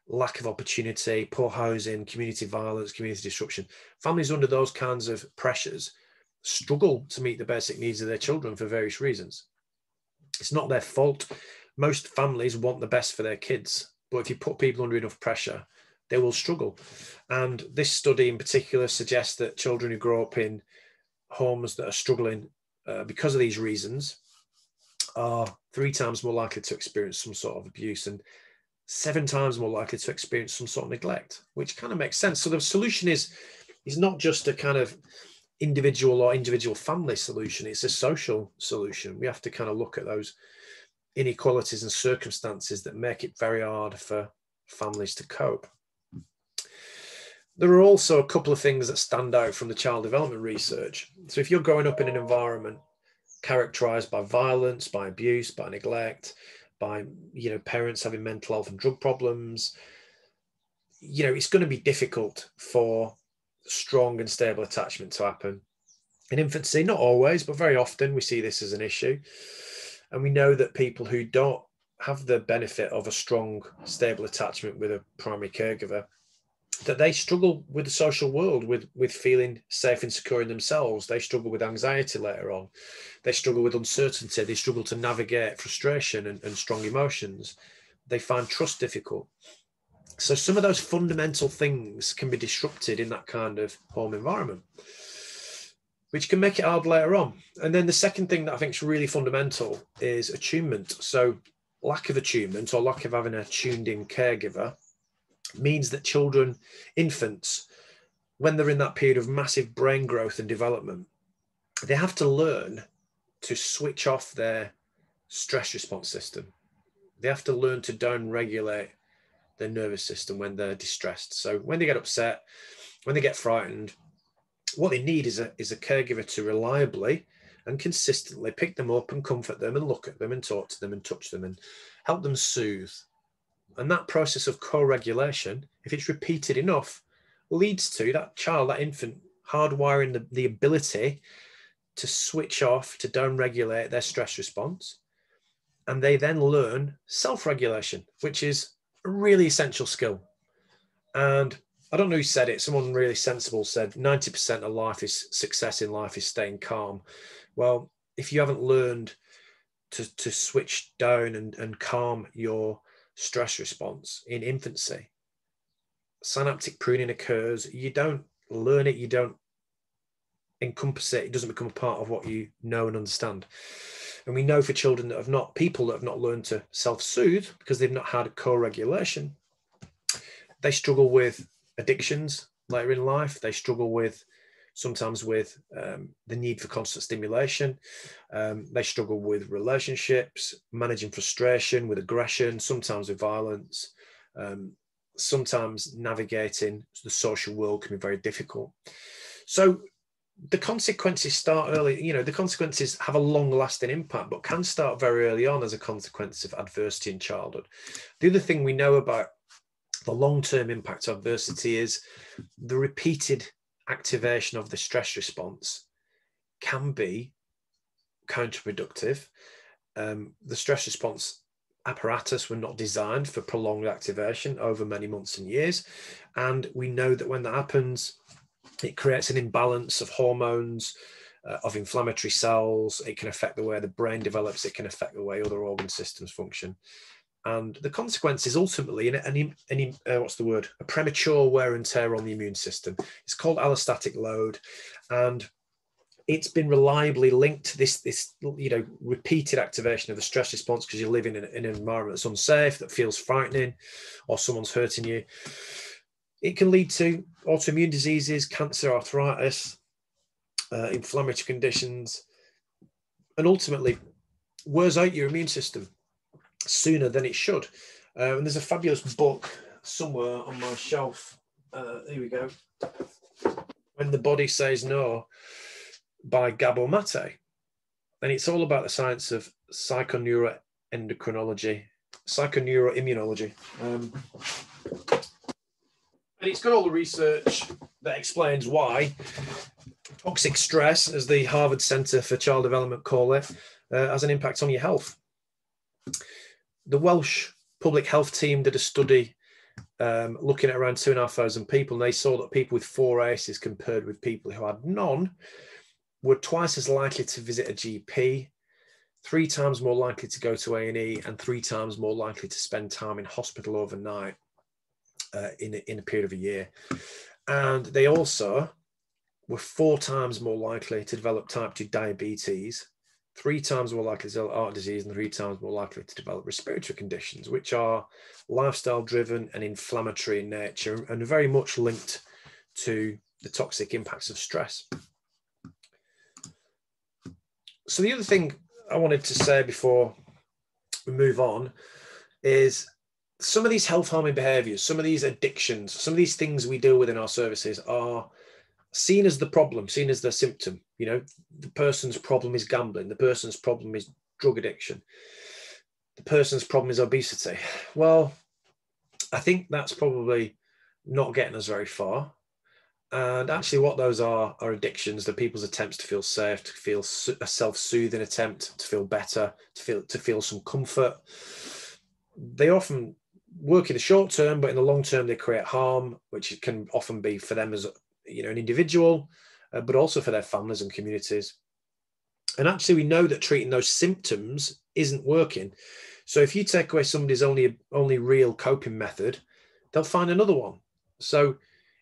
Speaker 2: lack of opportunity, poor housing, community violence, community disruption, families under those kinds of pressures struggle to meet the basic needs of their children for various reasons. It's not their fault. Most families want the best for their kids, but if you put people under enough pressure, they will struggle. And this study in particular suggests that children who grow up in homes that are struggling because of these reasons are 3 times more likely to experience some sort of abuse and 7 times more likely to experience some sort of neglect, which kind of makes sense. So the solution is not just a kind of individual family solution, it's a social solution. We have to kind of look at those inequalities and circumstances that make it very hard for families to cope. There are also a couple of things that stand out from the child development research. So if you're growing up in an environment characterized by violence, by abuse, by neglect, by, you know, parents having mental health and drug problems, you know, it's going to be difficult for strong and stable attachment to happen in infancy. Not always, but very often we see this as an issue. And we know that people who don't have the benefit of a strong, stable attachment with a primary caregiver, that they struggle with the social world, with feeling safe and secure in themselves. They struggle with anxiety later on. They struggle with uncertainty. They struggle to navigate frustration and strong emotions. They find trust difficult. So some of those fundamental things can be disrupted in that kind of home environment, which can make it hard later on. And then the second thing that I think is really fundamental is attunement. So lack of attunement or lack of having a tuned in caregiver means that children, infants, when they're in that period of massive brain growth and development, they have to learn to switch off their stress response system. They have to learn to down-regulate their nervous system when they're distressed. So when they get upset, when they get frightened, what they need is a caregiver to reliably and consistently pick them up and comfort them and look at them and talk to them and touch them and help them soothe. And that process of co-regulation, if it's repeated enough, leads to that child, that infant, hardwiring the ability to switch off, to down-regulate their stress response. And they then learn self-regulation, which is a really essential skill. And I don't know who said it, someone really sensible said 90% of life is success in life is staying calm. Well, if you haven't learned to switch down and calm your stress response in infancy, synaptic pruning occurs. You don't learn it, you don't encompass it, it doesn't become a part of what you know and understand. And we know for children that have not, people that have not learned to self-soothe because they've not had a co-regulation, they struggle with addictions later in life. They struggle sometimes with the need for constant stimulation. They struggle with relationships, managing frustration, with aggression, sometimes with violence. Sometimes navigating the social world can be very difficult. So the consequences start early. You know, the consequences have a long-lasting impact, but can start very early on as a consequence of adversity in childhood. The other thing we know about the long-term impact of adversity is the repeated activation of the stress response can be counterproductive. The stress response apparatus were not designed for prolonged activation over many months and years. And we know that when that happens, it creates an imbalance of hormones, of inflammatory cells. It can affect the way the brain develops. It can affect the way other organ systems function. And the consequence is ultimately a premature wear and tear on the immune system. It's called allostatic load, and it's been reliably linked to this repeated activation of the stress response because you're living in an environment that's unsafe, that feels frightening, or someone's hurting you. It can lead to autoimmune diseases, cancer, arthritis, inflammatory conditions, and ultimately wears out your immune system sooner than it should. And there's a fabulous book somewhere on my shelf. Here we go. When the Body Says No, by Gabor Mate. And it's all about the science of psychoneuroimmunology. And it's got all the research that explains why toxic stress, as the Harvard Center for Child Development call it, has an impact on your health. The Welsh Public Health Team did a study looking at around 2,500 people, and they saw that people with 4 ACEs compared with people who had none were twice as likely to visit a GP, 3 times more likely to go to A&E, and 3 times more likely to spend time in hospital overnight in a period of a year. And they also were 4 times more likely to develop type 2 diabetes, 3 times more likely to develop heart disease, and 3 times more likely to develop respiratory conditions, which are lifestyle driven and inflammatory in nature and very much linked to the toxic impacts of stress. So the other thing I wanted to say before we move on is some of these health harming behaviors, some of these addictions, some of these things we deal with in our services are seen as the problem, seen as the symptom. You know, the person's problem is gambling, the person's problem is drug addiction, the person's problem is obesity. Well, I think that's probably not getting us very far. And actually what those are addictions. They're people's attempts to feel safe, to feel a self-soothing attempt, to feel better, to feel some comfort. They often work in the short term, but in the long term, they create harm, which can often be for them as an individual, but also for their families and communities. And actually, we know that treating those symptoms isn't working. So if you take away somebody's only real coping method, they'll find another one. So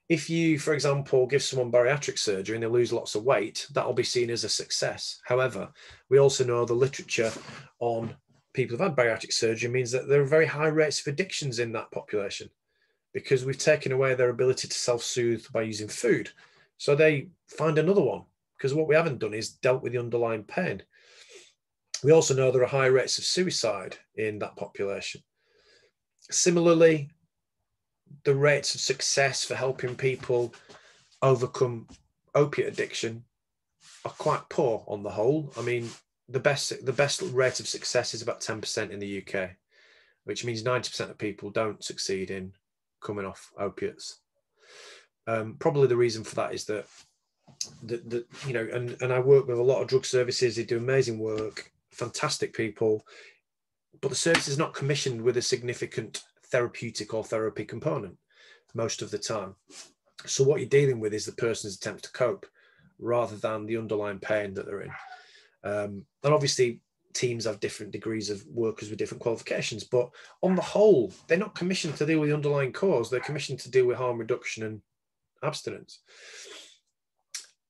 Speaker 2: if you, for example, give someone bariatric surgery and they lose lots of weight, that'll be seen as a success. However, we also know the literature on people who've had bariatric surgery means that there are very high rates of addictions in that population because we've taken away their ability to self-soothe by using food. So they find another one because what we haven't done is dealt with the underlying pain. We also know there are high rates of suicide in that population. Similarly, the rates of success for helping people overcome opiate addiction are quite poor on the whole. I mean, the best rate of success is about 10% in the UK, which means 90% of people don't succeed in coming off opiates. Probably the reason for that is that and I work with a lot of drug services. They do amazing work, fantastic people, but the service is not commissioned with a significant therapeutic or therapy component most of the time. So what you're dealing with is the person's attempt to cope rather than the underlying pain that they're in. And obviously teams have different degrees of workers with different qualifications, but on the whole, they're not commissioned to deal with the underlying cause. They're commissioned to deal with harm reduction and abstinence.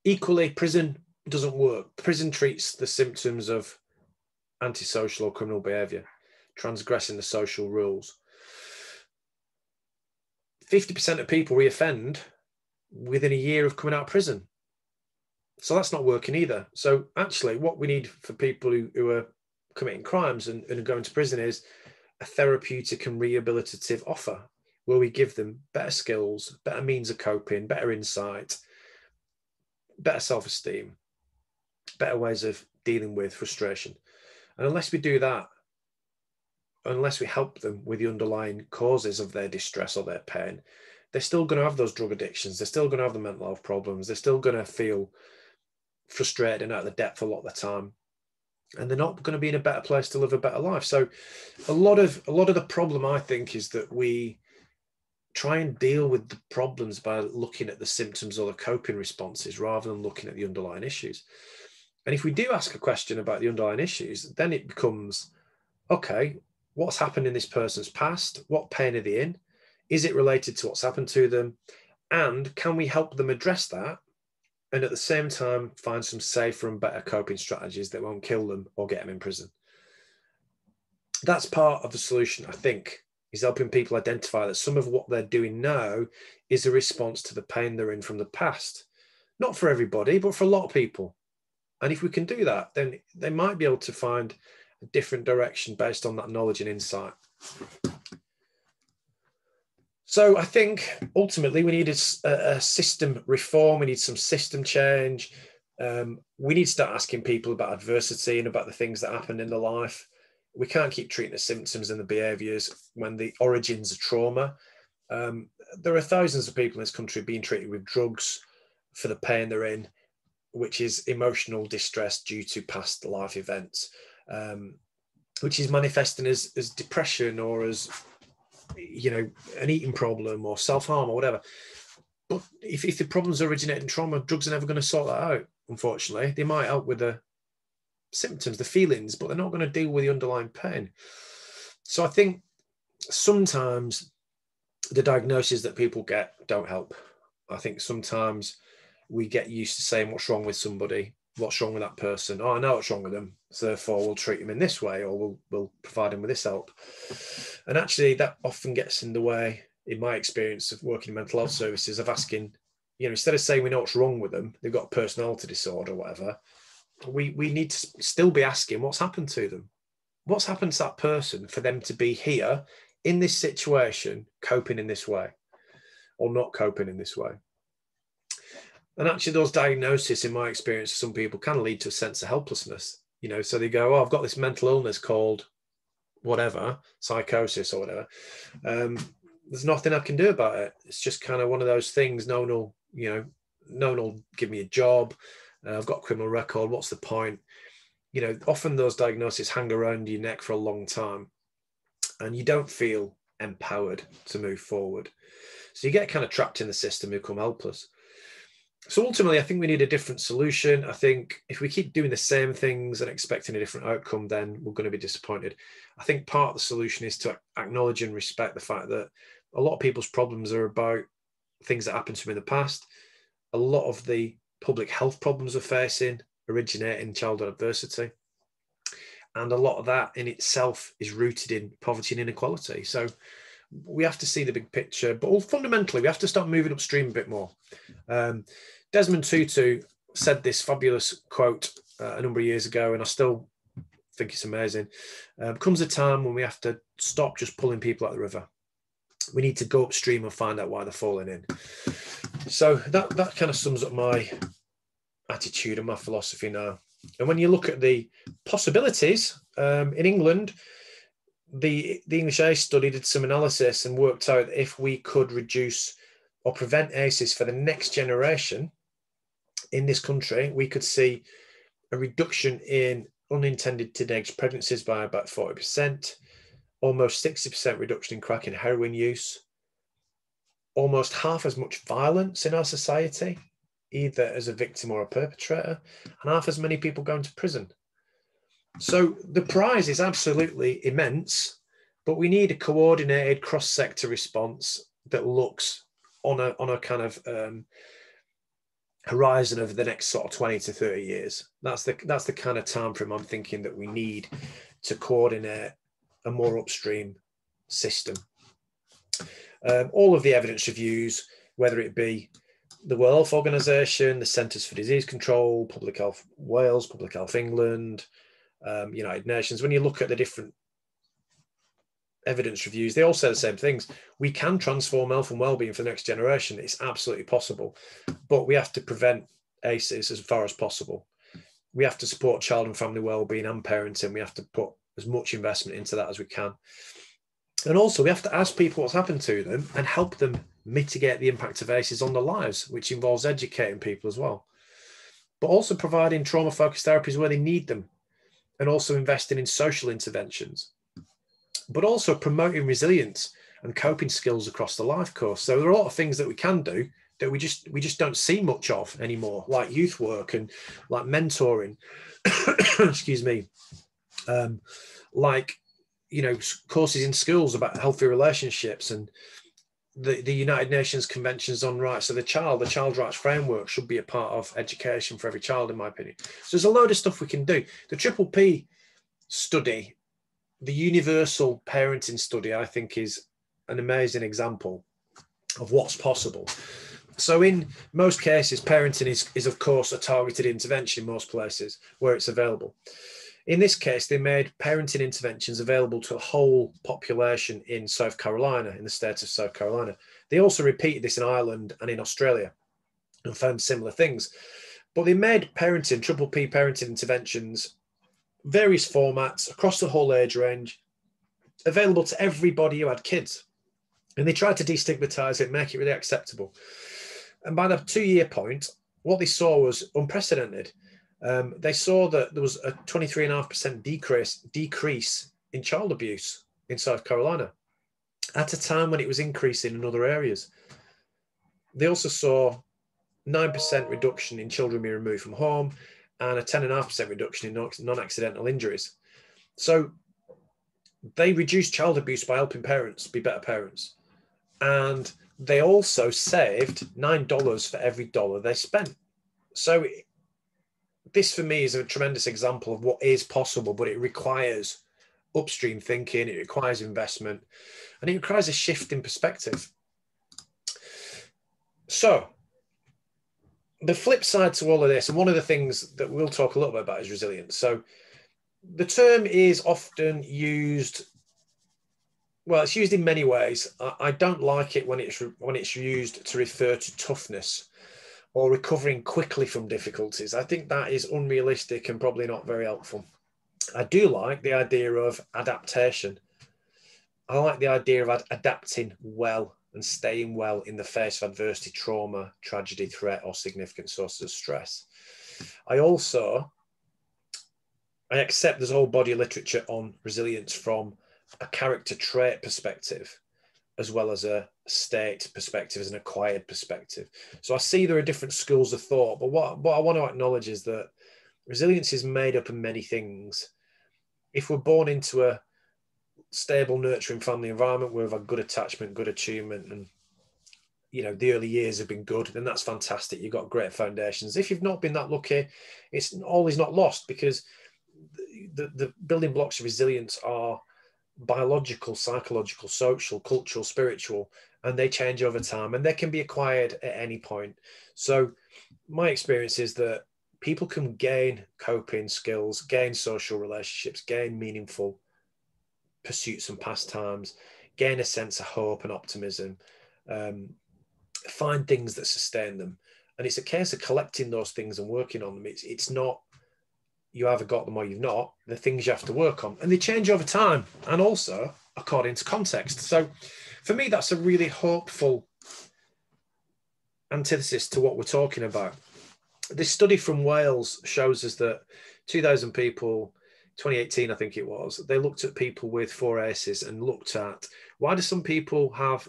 Speaker 2: Equally, prison doesn't work. Prison treats the symptoms of antisocial or criminal behavior, transgressing the social rules. 50% of people reoffend within a year of coming out of prison. So that's not working either. So actually what we need for people who are committing crimes and are going to prison is a therapeutic and rehabilitative offer where we give them better skills, better means of coping, better insight, better self-esteem, better ways of dealing with frustration. And unless we do that, unless we help them with the underlying causes of their distress or their pain, they're still going to have those drug addictions. They're still going to have the mental health problems. They're still going to feel frustrated and out of the depth a lot of the time. And they're not going to be in a better place to live a better life. So a lot of the problem, I think, is that we try and deal with the problems by looking at the symptoms or the coping responses rather than looking at the underlying issues. And if we do ask a question about the underlying issues, then it becomes, okay, what's happened in this person's past? What pain are they in? Is it related to what's happened to them? And can we help them address that? And at the same time, find some safer and better coping strategies that won't kill them or get them in prison. That's part of the solution, I think, is helping people identify that some of what they're doing now is a response to the pain they're in from the past. Not for everybody, but for a lot of people. And if we can do that, then they might be able to find a different direction based on that knowledge and insight. So I think ultimately we need a system reform. We need some system change. We need to start asking people about adversity and about the things that happen in their life. We can't keep treating the symptoms and the behaviours when the origins of trauma. There are thousands of people in this country being treated with drugs for the pain they're in, which is emotional distress due to past life events, which is manifesting as depression or as, an eating problem or self-harm or whatever. But if the problems originate in trauma, drugs are never going to sort that out, unfortunately. They might help with the symptoms, the feelings, but they're not going to deal with the underlying pain. So I think sometimes the diagnoses that people get don't help. I think sometimes we get used to saying what's wrong with somebody, what's wrong with that person. Oh, I know what's wrong with them, so therefore we'll treat them in this way, or we'll provide them with this help. And actually that often gets in the way, in my experience of working in mental health services, of asking, instead of saying we know what's wrong with them, they've got a personality disorder or whatever, we need to still be asking what's happened to them. What's happened to that person for them to be here in this situation, coping in this way or not coping in this way? And actually those diagnoses, in my experience, some people can lead to a sense of helplessness. So they go, oh, I've got this mental illness called whatever, psychosis or whatever. There's nothing I can do about it. It's just kind of one of those things. No one will give me a job. I've got a criminal record. What's the point? Often those diagnoses hang around your neck for a long time and you don't feel empowered to move forward. So you get kind of trapped in the system, you become helpless. So ultimately, I think we need a different solution. I think if we keep doing the same things and expecting a different outcome, then we're going to be disappointed. I think part of the solution is to acknowledge and respect the fact that a lot of people's problems are about things that happened to them in the past. A lot of the public health problems we're facing originate in childhood adversity. And a lot of that in itself is rooted in poverty and inequality. So we have to see the big picture, but fundamentally, we have to start moving upstream a bit more. Desmond Tutu said this fabulous quote a number of years ago, and I still think it's amazing. Comes a time when we have to stop just pulling people out of the river. We need to go upstream and find out why they're falling in. So that kind of sums up my attitude and my philosophy now. And when you look at the possibilities in England, the English ACE study did some analysis and worked out if we could reduce or prevent ACEs for the next generation in this country, we could see a reduction in unintended teenage pregnancies by about 40%, almost 60% reduction in crack and heroin use, almost half as much violence in our society, either as a victim or a perpetrator, and half as many people going to prison. So the prize is absolutely immense, but we need a coordinated cross-sector response that looks on a kind of horizon of the next sort of 20 to 30 years. That's the kind of time frame I'm thinking that we need to coordinate a more upstream system. All of the evidence reviews, whether it be the World Health Organization, the Centres for Disease Control, Public Health Wales, Public Health England, United Nations, when you look at the different evidence reviews, they all say the same things. We can transform health and well-being for the next generation. It's absolutely possible, but we have to prevent ACEs as far as possible. We have to support child and family well-being and parenting. We have to put as much investment into that as we can. And also we have to ask people what's happened to them and help them mitigate the impact of ACEs on their lives, which involves educating people as well, but also providing trauma-focused therapies where they need them, and also investing in social interventions, but also promoting resilience and coping skills across the life course. So there are a lot of things that we can do that we just don't see much of anymore, like youth work and like mentoring, excuse me, like, courses in schools about healthy relationships, and the United Nations Conventions on Rights of the Child, the Child Rights Framework should be a part of education for every child, in my opinion. So there's a load of stuff we can do. The Triple P study, the Universal Parenting Study, I think is an amazing example of what's possible. So in most cases, parenting is of course a targeted intervention in most places where it's available. In this case, they made parenting interventions available to a whole population in South Carolina, in the state of South Carolina. They also repeated this in Ireland and in Australia and found similar things. But they made Triple P parenting interventions, various formats across the whole age range, available to everybody who had kids. And they tried to destigmatize it, make it really acceptable. And by the 2-year point, what they saw was unprecedented. They saw that there was a 23.5% decrease in child abuse in South Carolina at a time when it was increasing in other areas. They also saw 9% reduction in children being removed from home and a 10.5% reduction in non-accidental injuries. So they reduced child abuse by helping parents be better parents. And they also saved $9 for every dollar they spent. So this for me is a tremendous example of what is possible, but it requires upstream thinking, it requires investment, and it requires a shift in perspective. So the flip side to all of this, and one of the things that we'll talk a little bit about, is resilience. So the term is often used, well, it's used in many ways. I don't like it when it's used to refer to toughness or recovering quickly from difficulties. I think that is unrealistic and probably not very helpful. I do like the idea of adaptation. I like the idea of adapting well and staying well in the face of adversity, trauma, tragedy, threat, or significant sources of stress. I accept there's a whole body of literature on resilience from a character trait perspective, as well as a state perspective, as an acquired perspective. So I see there are different schools of thought, but what I want to acknowledge is that resilience is made up of many things. If we're born into a stable, nurturing family environment where we've had good attachment, good attunement, and the early years have been good, then that's fantastic. You've got great foundations. If you've not been that lucky, it's always not lost, because the building blocks of resilience are biological, psychological, social, cultural, spiritual, and they change over time, and they can be acquired at any point. So my experience is that people can gain coping skills, gain social relationships, gain meaningful pursuits and pastimes, gain a sense of hope and optimism, find things that sustain them. And it's a case of collecting those things and working on them. It's not you either got them or you've not. The things you have to work on, and they change over time and also according to context. So for me, that's a really hopeful antithesis to what we're talking about. This study from Wales shows us that 2,000 people, 2018, I think it was, they looked at people with 4 ACEs and looked at why do some people have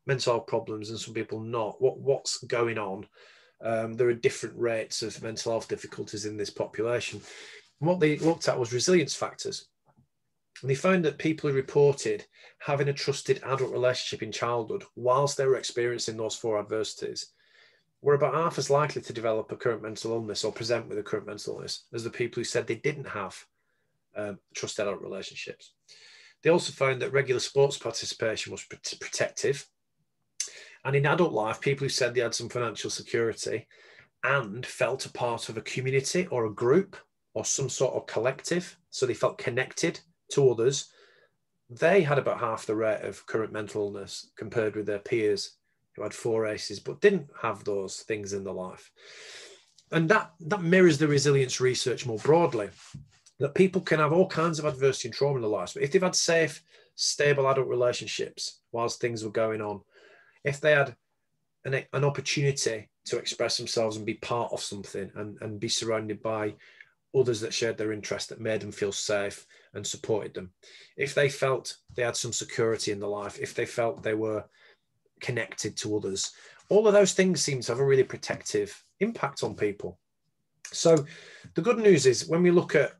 Speaker 2: mental health problems and some people not? What's going on? There are different rates of mental health difficulties in this population. And what they looked at was resilience factors. And they found that people who reported having a trusted adult relationship in childhood whilst they were experiencing those 4 adversities were about half as likely to develop a current mental illness or present with a current mental illness as the people who said they didn't have trusted adult relationships. They also found that regular sports participation was protective. And in adult life, people who said they had some financial security and felt a part of a community or a group or some sort of collective, so they felt connected to others, they had about half the rate of current mental illness compared with their peers who had 4 ACEs but didn't have those things in their life. And that mirrors the resilience research more broadly, that people can have all kinds of adversity and trauma in their lives, but if they've had safe, stable adult relationships whilst things were going on, if they had an opportunity to express themselves and be part of something and be surrounded by others that shared their interests, that made them feel safe and supported them, if they felt they had some security in their life, if they felt they were connected to others, all of those things seem to have a really protective impact on people. So the good news is when we look at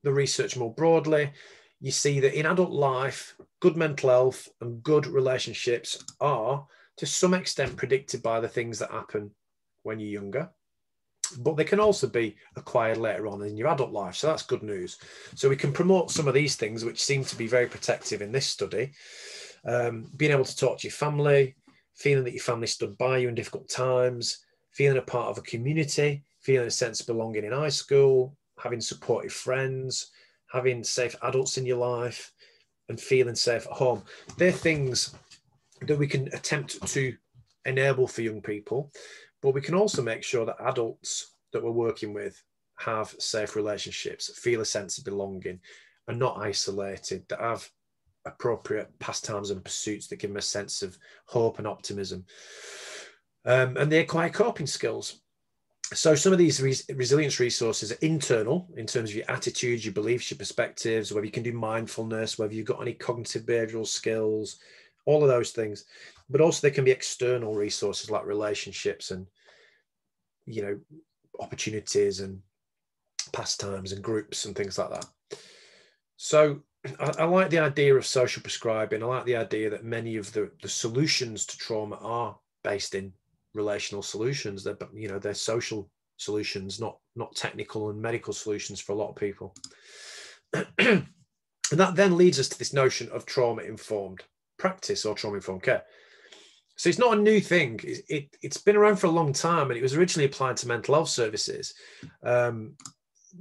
Speaker 2: the research more broadly, you see that in adult life, good mental health and good relationships are to some extent predicted by the things that happen when you're younger, but they can also be acquired later on in your adult life. So that's good news. So we can promote some of these things, which seem to be very protective in this study. Being able to talk to your family, feeling that your family stood by you in difficult times, feeling a part of a community, feeling a sense of belonging in high school, having supportive friends, having safe adults in your life, and feeling safe at home. They're things that we can attempt to enable for young people, but we can also make sure that adults that we're working with have safe relationships, feel a sense of belonging, are not isolated, that have appropriate pastimes and pursuits that give them a sense of hope and optimism. And they acquire coping skills. So some of these resilience resources are internal in terms of your attitudes, your beliefs, your perspectives, whether you can do mindfulness, whether you've got any cognitive behavioral skills, all of those things. But also they can be external resources like relationships and, opportunities and pastimes and groups and things like that. So I like the idea of social prescribing. I like the idea that many of the solutions to trauma are based in relational solutions. They're social solutions, not technical and medical solutions for a lot of people. And that then leads us to this notion of trauma-informed practice or trauma-informed care. So it's not a new thing. It's been around for a long time, and it was originally applied to mental health services.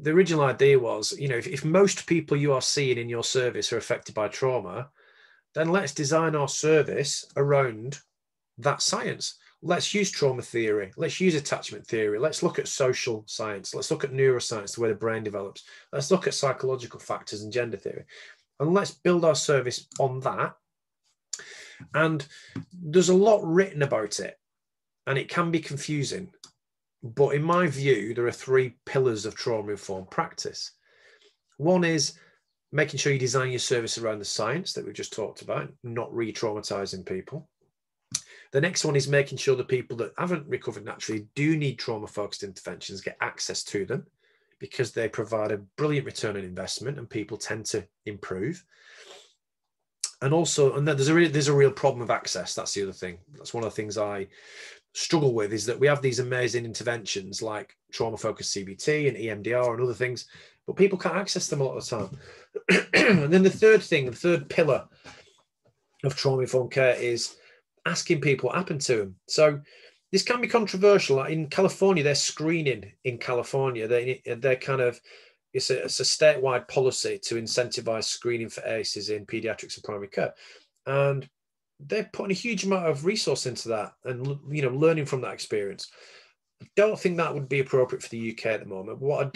Speaker 2: The original idea was, if most people you are seeing in your service are affected by trauma, then let's design our service around that science. Let's use trauma theory. Let's use attachment theory. Let's look at social science. Let's look at neuroscience, the way the brain develops. Let's look at psychological factors and gender theory. And let's build our service on that. And there's a lot written about it, and it can be confusing. But in my view, there are 3 pillars of trauma-informed practice. One is making sure you design your service around the science that we've just talked about, not re-traumatizing people. The next one is making sure the people that haven't recovered naturally do need trauma-focused interventions get access to them, because they provide a brilliant return on investment and people tend to improve. And then there's a real problem of access. That's the other thing. That's one of the things I struggle with, is that we have these amazing interventions like trauma-focused CBT and EMDR and other things, but people can't access them a lot of the time. And then the third pillar of trauma-informed care is asking people what happened to them. So this can be controversial. Like in California, they're screening in California. They're kind of, it's a statewide policy to incentivize screening for ACEs in pediatrics and primary care. And they're putting a huge amount of resource into that and, learning from that experience. I don't think that would be appropriate for the UK at the moment. But what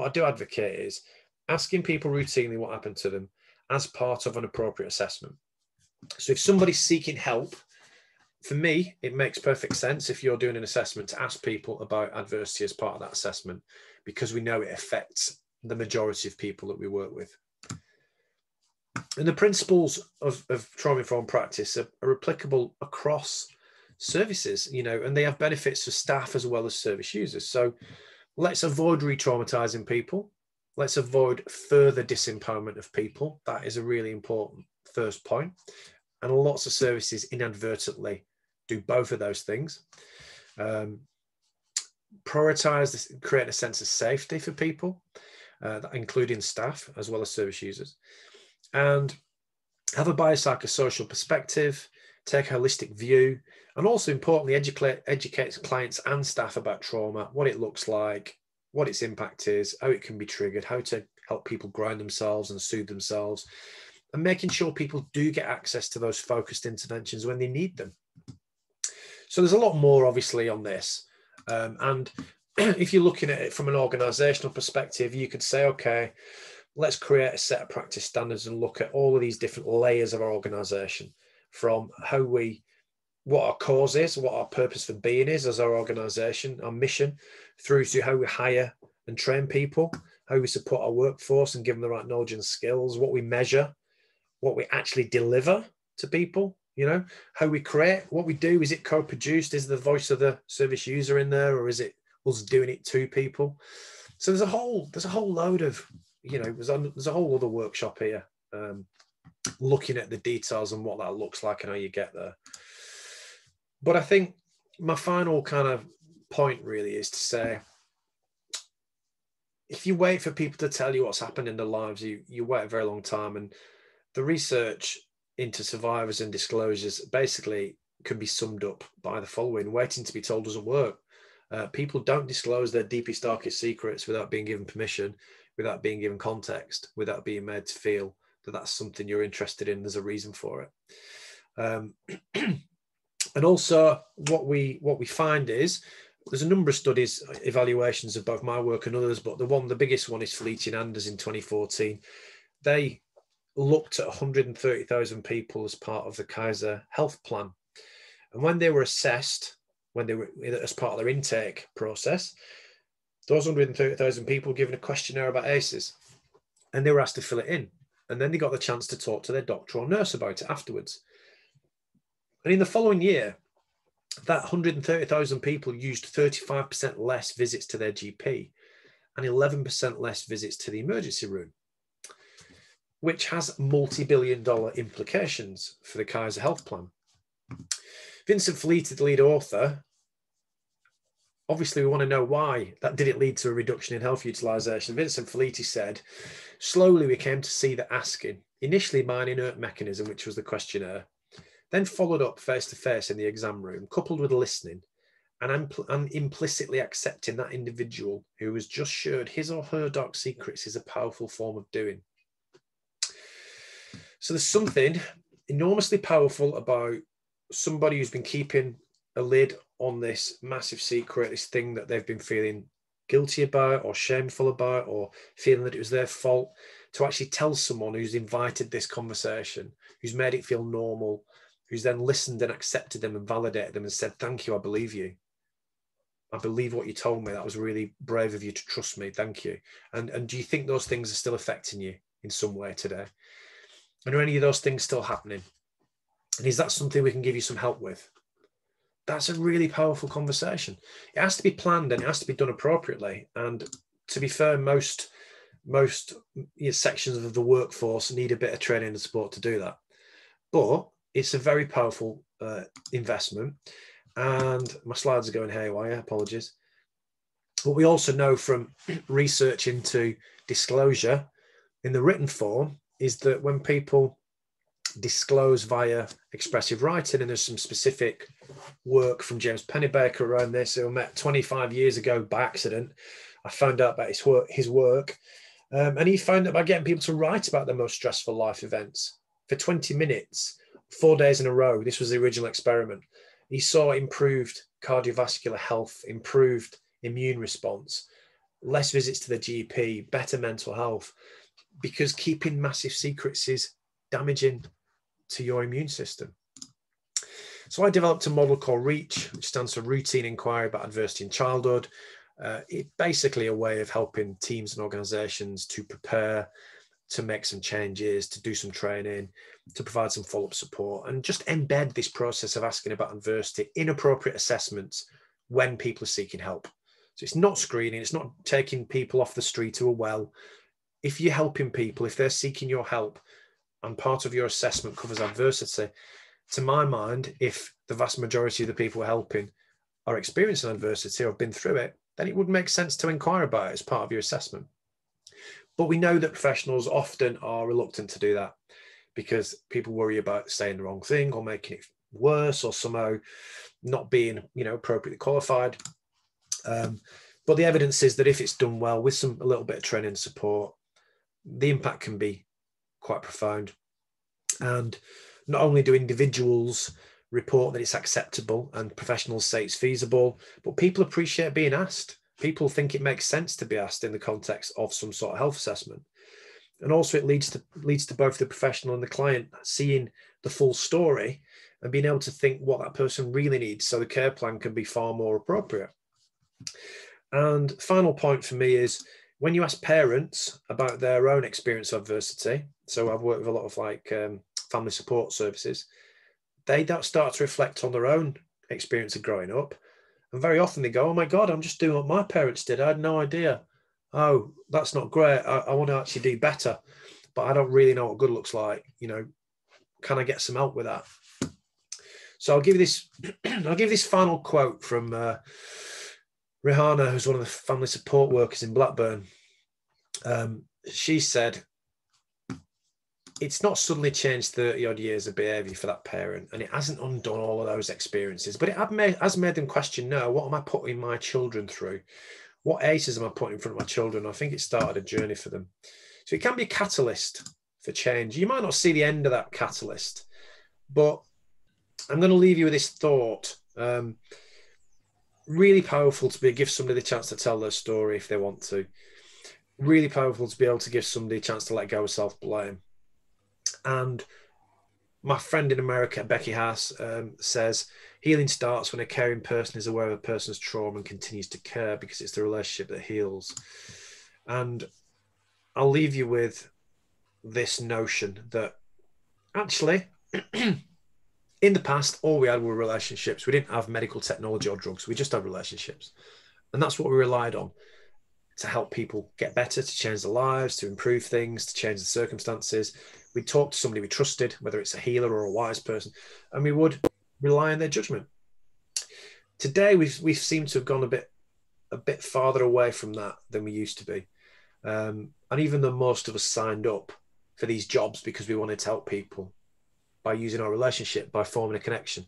Speaker 2: I do advocate is asking people routinely what happened to them as part of an appropriate assessment. So if somebody's seeking help, for me, it makes perfect sense if you're doing an assessment to ask people about adversity as part of that assessment, because we know it affects the majority of people that we work with. And the principles of trauma-informed practice are applicable across services, and they have benefits for staff as well as service users. So let's avoid re-traumatizing people. Let's avoid further disempowerment of people. That is a really important first point. And lots of services inadvertently do both of those things. Prioritize creating a sense of safety for people, including staff as well as service users. And have a biopsychosocial perspective, take a holistic view, and also importantly, educate clients and staff about trauma, what it looks like, what its impact is, how it can be triggered, how to help people ground themselves and soothe themselves, and making sure people do get access to those focused interventions when they need them. So there's a lot more, obviously, on this. And if you're looking at it from an organizational perspective, you could say, okay, let's create a set of practice standards and look at all of these different layers of our organization, from what our cause is, what our purpose for being is as our organization, our mission, through to how we hire and train people, how we support our workforce and give them the right knowledge and skills, what we measure, what we actually deliver to people, how we create, what we do. Is it co-produced? Is the voice of the service user in there, or is it us doing it to people? So there's a whole load of, there's a whole other workshop here, looking at the details and what that looks like and how you get there. But I think my final kind of point really is to say, if you wait for people to tell you what's happened in their lives, you wait a very long time. And the research into survivors and disclosures basically can be summed up by the following: waiting to be told doesn't work. People don't disclose their deepest, darkest secrets without being given permission, without being given context, without being made to feel that that's something you're interested in. There's a reason for it. And also what we find is there's a number of studies, evaluations of both my work and others, but the biggest one is Felici and Anders in 2014. They looked at 130,000 people as part of the Kaiser health plan. And when they were assessed, as part of their intake process, those 130,000 people were given a questionnaire about ACEs, and they were asked to fill it in. And then they got the chance to talk to their doctor or nurse about it afterwards. And in the following year, that 130,000 people used 35% less visits to their GP and 11% less visits to the emergency room, which has multi-billion-dollar implications for the Kaiser Health Plan. Vincent Felitti, the lead author, obviously we want to know why that did it lead to a reduction in health utilisation. Vincent Felitti said, slowly we came to see that asking, initially by an inert mechanism, which was the questionnaire, then followed up face-to-face in the exam room, coupled with listening, and implicitly accepting that individual who has just shared his or her dark secrets is a powerful form of doing. So there's something enormously powerful about somebody who's been keeping a lid on this massive secret, this thing that they've been feeling guilty about or shameful about or feeling that it was their fault, to actually tell someone who's invited this conversation, who's made it feel normal, who's then listened and accepted them and validated them and said, thank you, I believe you. I believe what you told me. That was really brave of you to trust me. Thank you. And do you think those things are still affecting you in some way today? And are any of those things still happening? And is that something we can give you some help with? That's a really powerful conversation. It has to be planned and it has to be done appropriately. And to be fair, most sections of the workforce need a bit of training and support to do that. But it's a very powerful investment. And my slides are going haywire, apologies. What we also know from research into disclosure in the written form is that when people disclose via expressive writing, and there's some specific work from James Pennebaker around this, who I met 25 years ago by accident. I found out about his work, and he found that by getting people to write about their most stressful life events for 20 minutes, 4 days in a row, this was the original experiment, he saw improved cardiovascular health, improved immune response, less visits to the GP, better mental health, because keeping massive secrets is damaging to your immune system. So I developed a model called REACH, which stands for Routine Inquiry About Adversity in Childhood. It's basically a way of helping teams and organizations to prepare, to make some changes, to do some training, to provide some follow-up support, and just embed this process of asking about adversity in appropriate assessments when people are seeking help. So it's not screening, it's not taking people off the street to a well. If you're helping people, if they're seeking your help, and part of your assessment covers adversity, to my mind, if the vast majority of the people we're helping are experiencing adversity or have been through it, then it would make sense to inquire about it as part of your assessment. But we know that professionals often are reluctant to do that because people worry about saying the wrong thing or making it worse or somehow not being, appropriately qualified. But the evidence is that if it's done well with a little bit of training and support, the impact can be quite profound. And not only do individuals report that it's acceptable and professionals say it's feasible, but people appreciate being asked. People think it makes sense to be asked in the context of some sort of health assessment. And also it leads to both the professional and the client seeing the full story and being able to think what that person really needs, so the care plan can be far more appropriate. And final point for me is when you ask parents about their own experience of adversity, so I've worked with a lot of family support services, they don't start to reflect on their own experience of growing up. And very often they go, oh my God, I'm just doing what my parents did. I had no idea. Oh, that's not great. I want to actually do better, but I don't really know what good looks like. Can I get some help with that? So I'll give you this final quote from Rihanna, who's one of the family support workers in Blackburn. She said, it's not suddenly changed 30 odd years of behaviour for that parent, and it hasn't undone all of those experiences, but it has made them question, no, what am I putting my children through? What ACEs am I putting in front of my children? I think it started a journey for them. So it can be a catalyst for change. You might not see the end of that catalyst, but I'm going to leave you with this thought. Really powerful to give somebody the chance to tell their story if they want to. Really powerful to be able to give somebody a chance to let go of self-blame. And my friend in America, Becky Haas, says, healing starts when a caring person is aware of a person's trauma and continues to care, because it's the relationship that heals. And I'll leave you with this notion that actually, in the past, all we had were relationships. We didn't have medical technology or drugs. We just had relationships. And that's what we relied on. to help people get better, to change their lives, to improve things, to change the circumstances. We'd talk to somebody we trusted, whether it's a healer or a wise person, and we would rely on their judgment. Today, we've seemed to have gone a bit farther away from that than we used to be. And even though most of us signed up for these jobs because we wanted to help people by using our relationship, by forming a connection,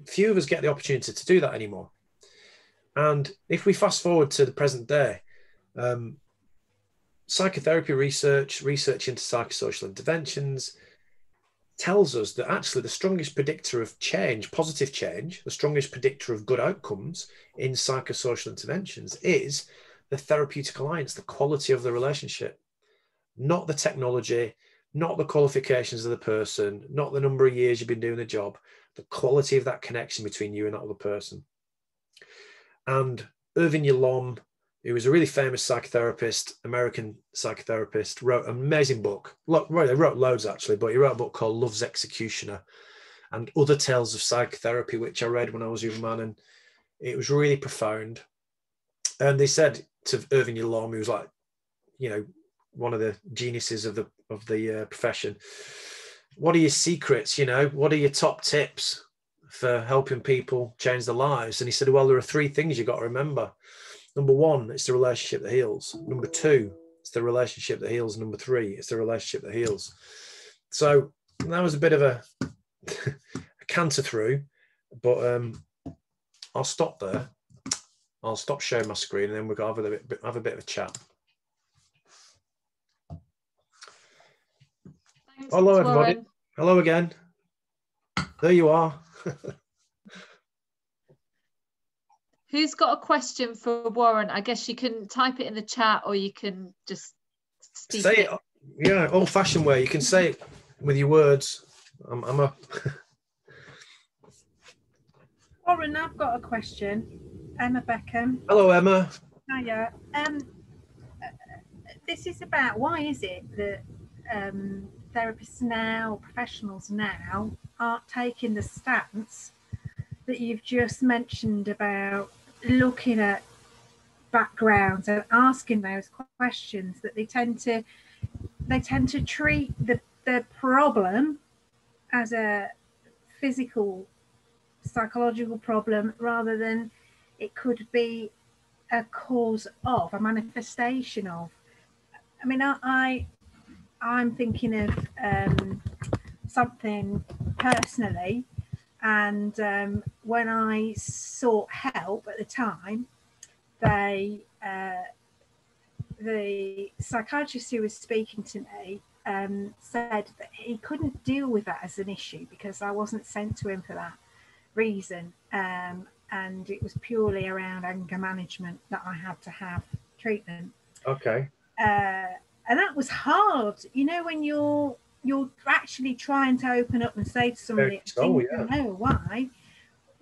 Speaker 2: few of us get the opportunity to do that anymore. And if we fast forward to the present day, psychotherapy research into psychosocial interventions tells us that actually the strongest predictor of change, positive change, the strongest predictor of good outcomes in psychosocial interventions is the therapeutic alliance, the quality of the relationship, not the technology, not the qualifications of the person, not the number of years you've been doing the job, the quality of that connection between you and that other person. And Irvin Yalom, who was a really famous psychotherapist, American psychotherapist, wrote an amazing book. Well, he wrote loads actually, but he wrote a book called Love's Executioner and Other Tales of Psychotherapy, which I read when I was a young man, and it was really profound. And they said to Irvin Yalom, who was like, you know, one of the geniuses of the profession, what are your secrets? You know, what are your top tips for helping people change their lives? And he said, well, there are three things you've got to remember. Number one, it's the relationship that heals. Number two, it's the relationship that heals. Number three, it's the relationship that heals. So that was a bit of a canter through, but I'll stop there. I'll stop sharing my screen and then we'll have a bit of a chat.
Speaker 4: Thanks,
Speaker 2: Hello, everybody.
Speaker 4: Warren.
Speaker 2: Hello again. There you are.
Speaker 4: Who's got a question for Warren? I guess you can type it in the chat or you can just speak
Speaker 2: say it. Yeah, old-fashioned way. You can say it with your words. I'm a...
Speaker 6: Warren, I've got a question. Emma Beckham.
Speaker 2: Hello, Emma.
Speaker 6: Hiya. This is about why is it that therapists now, professionals now, aren't taking the stance that you've just mentioned about looking at backgrounds and asking those questions, that they tend to treat the problem as a physical, psychological problem rather than it could be a cause of, a manifestation of. I mean, I'm thinking of something personally, and when I sought help at the time, the psychiatrist who was speaking to me said that he couldn't deal with that as an issue because I wasn't sent to him for that reason, and it was purely around anger management that I had to have treatment.
Speaker 2: Okay.
Speaker 6: And that was hard, you know, when you're actually trying to open up and say to somebody, I don't know why,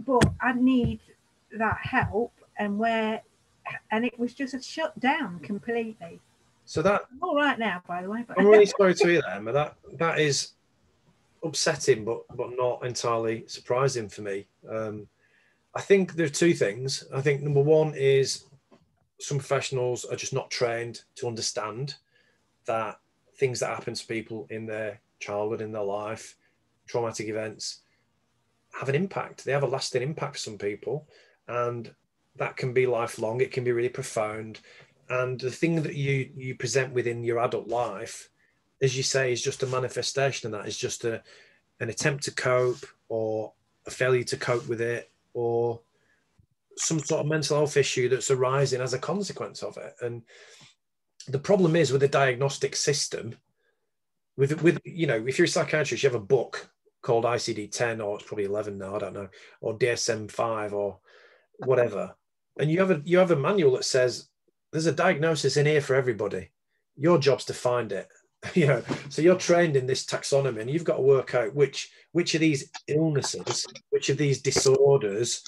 Speaker 6: but I need that help, and it was just shut down completely.
Speaker 2: So that
Speaker 6: I'm all right now, by the way. But
Speaker 2: I'm really sorry to hear that, Emma. That is upsetting, but not entirely surprising for me. I think there are two things. I think number one is some professionals are just not trained to understand that things that happen to people in their childhood, in their life, traumatic events, have an impact. They have a lasting impact for some people, and that can be lifelong. It can be really profound. And the thing that you present within your adult life, as you say, is just a manifestation of that. It's just an attempt to cope, or a failure to cope with it, or some sort of mental health issue that's arising as a consequence of it. And the problem is with the diagnostic system, with you know, if you're a psychiatrist, you have a book called ICD-10, or it's probably 11 now, I don't know, or DSM-5 or whatever, and you have a manual that says there's a diagnosis in here for everybody. Your job's to find it. You know, so you're trained in this taxonomy, and you've got to work out which of these illnesses, which of these disorders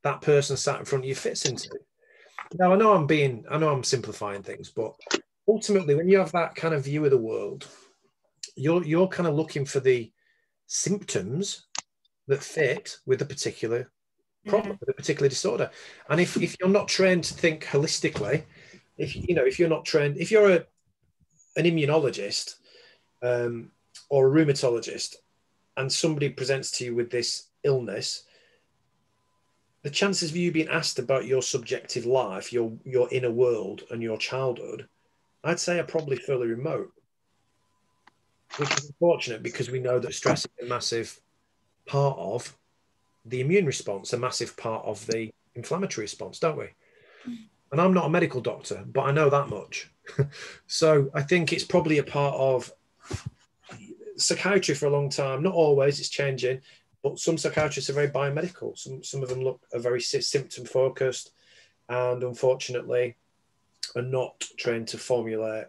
Speaker 2: that person sat in front of you fits into. Now, I know I'm simplifying things, but ultimately, when you have that kind of view of the world, you're kind of looking for the symptoms that fit with a particular problem, with a particular disorder. And if you're not trained to think holistically, if you're not trained, if you're an immunologist or a rheumatologist, and somebody presents to you with this illness, the chances of you being asked about your subjective life, your inner world and your childhood, I'd say are probably fairly remote, which is unfortunate because we know that stress is a massive part of the immune response, a massive part of the inflammatory response, don't we? And I'm not a medical doctor, but I know that much. So I think it's probably a part of psychiatry for a long time. Not always, it's changing, but some psychiatrists are very biomedical. Some of them are very symptom focused, and unfortunately are not trained to formulate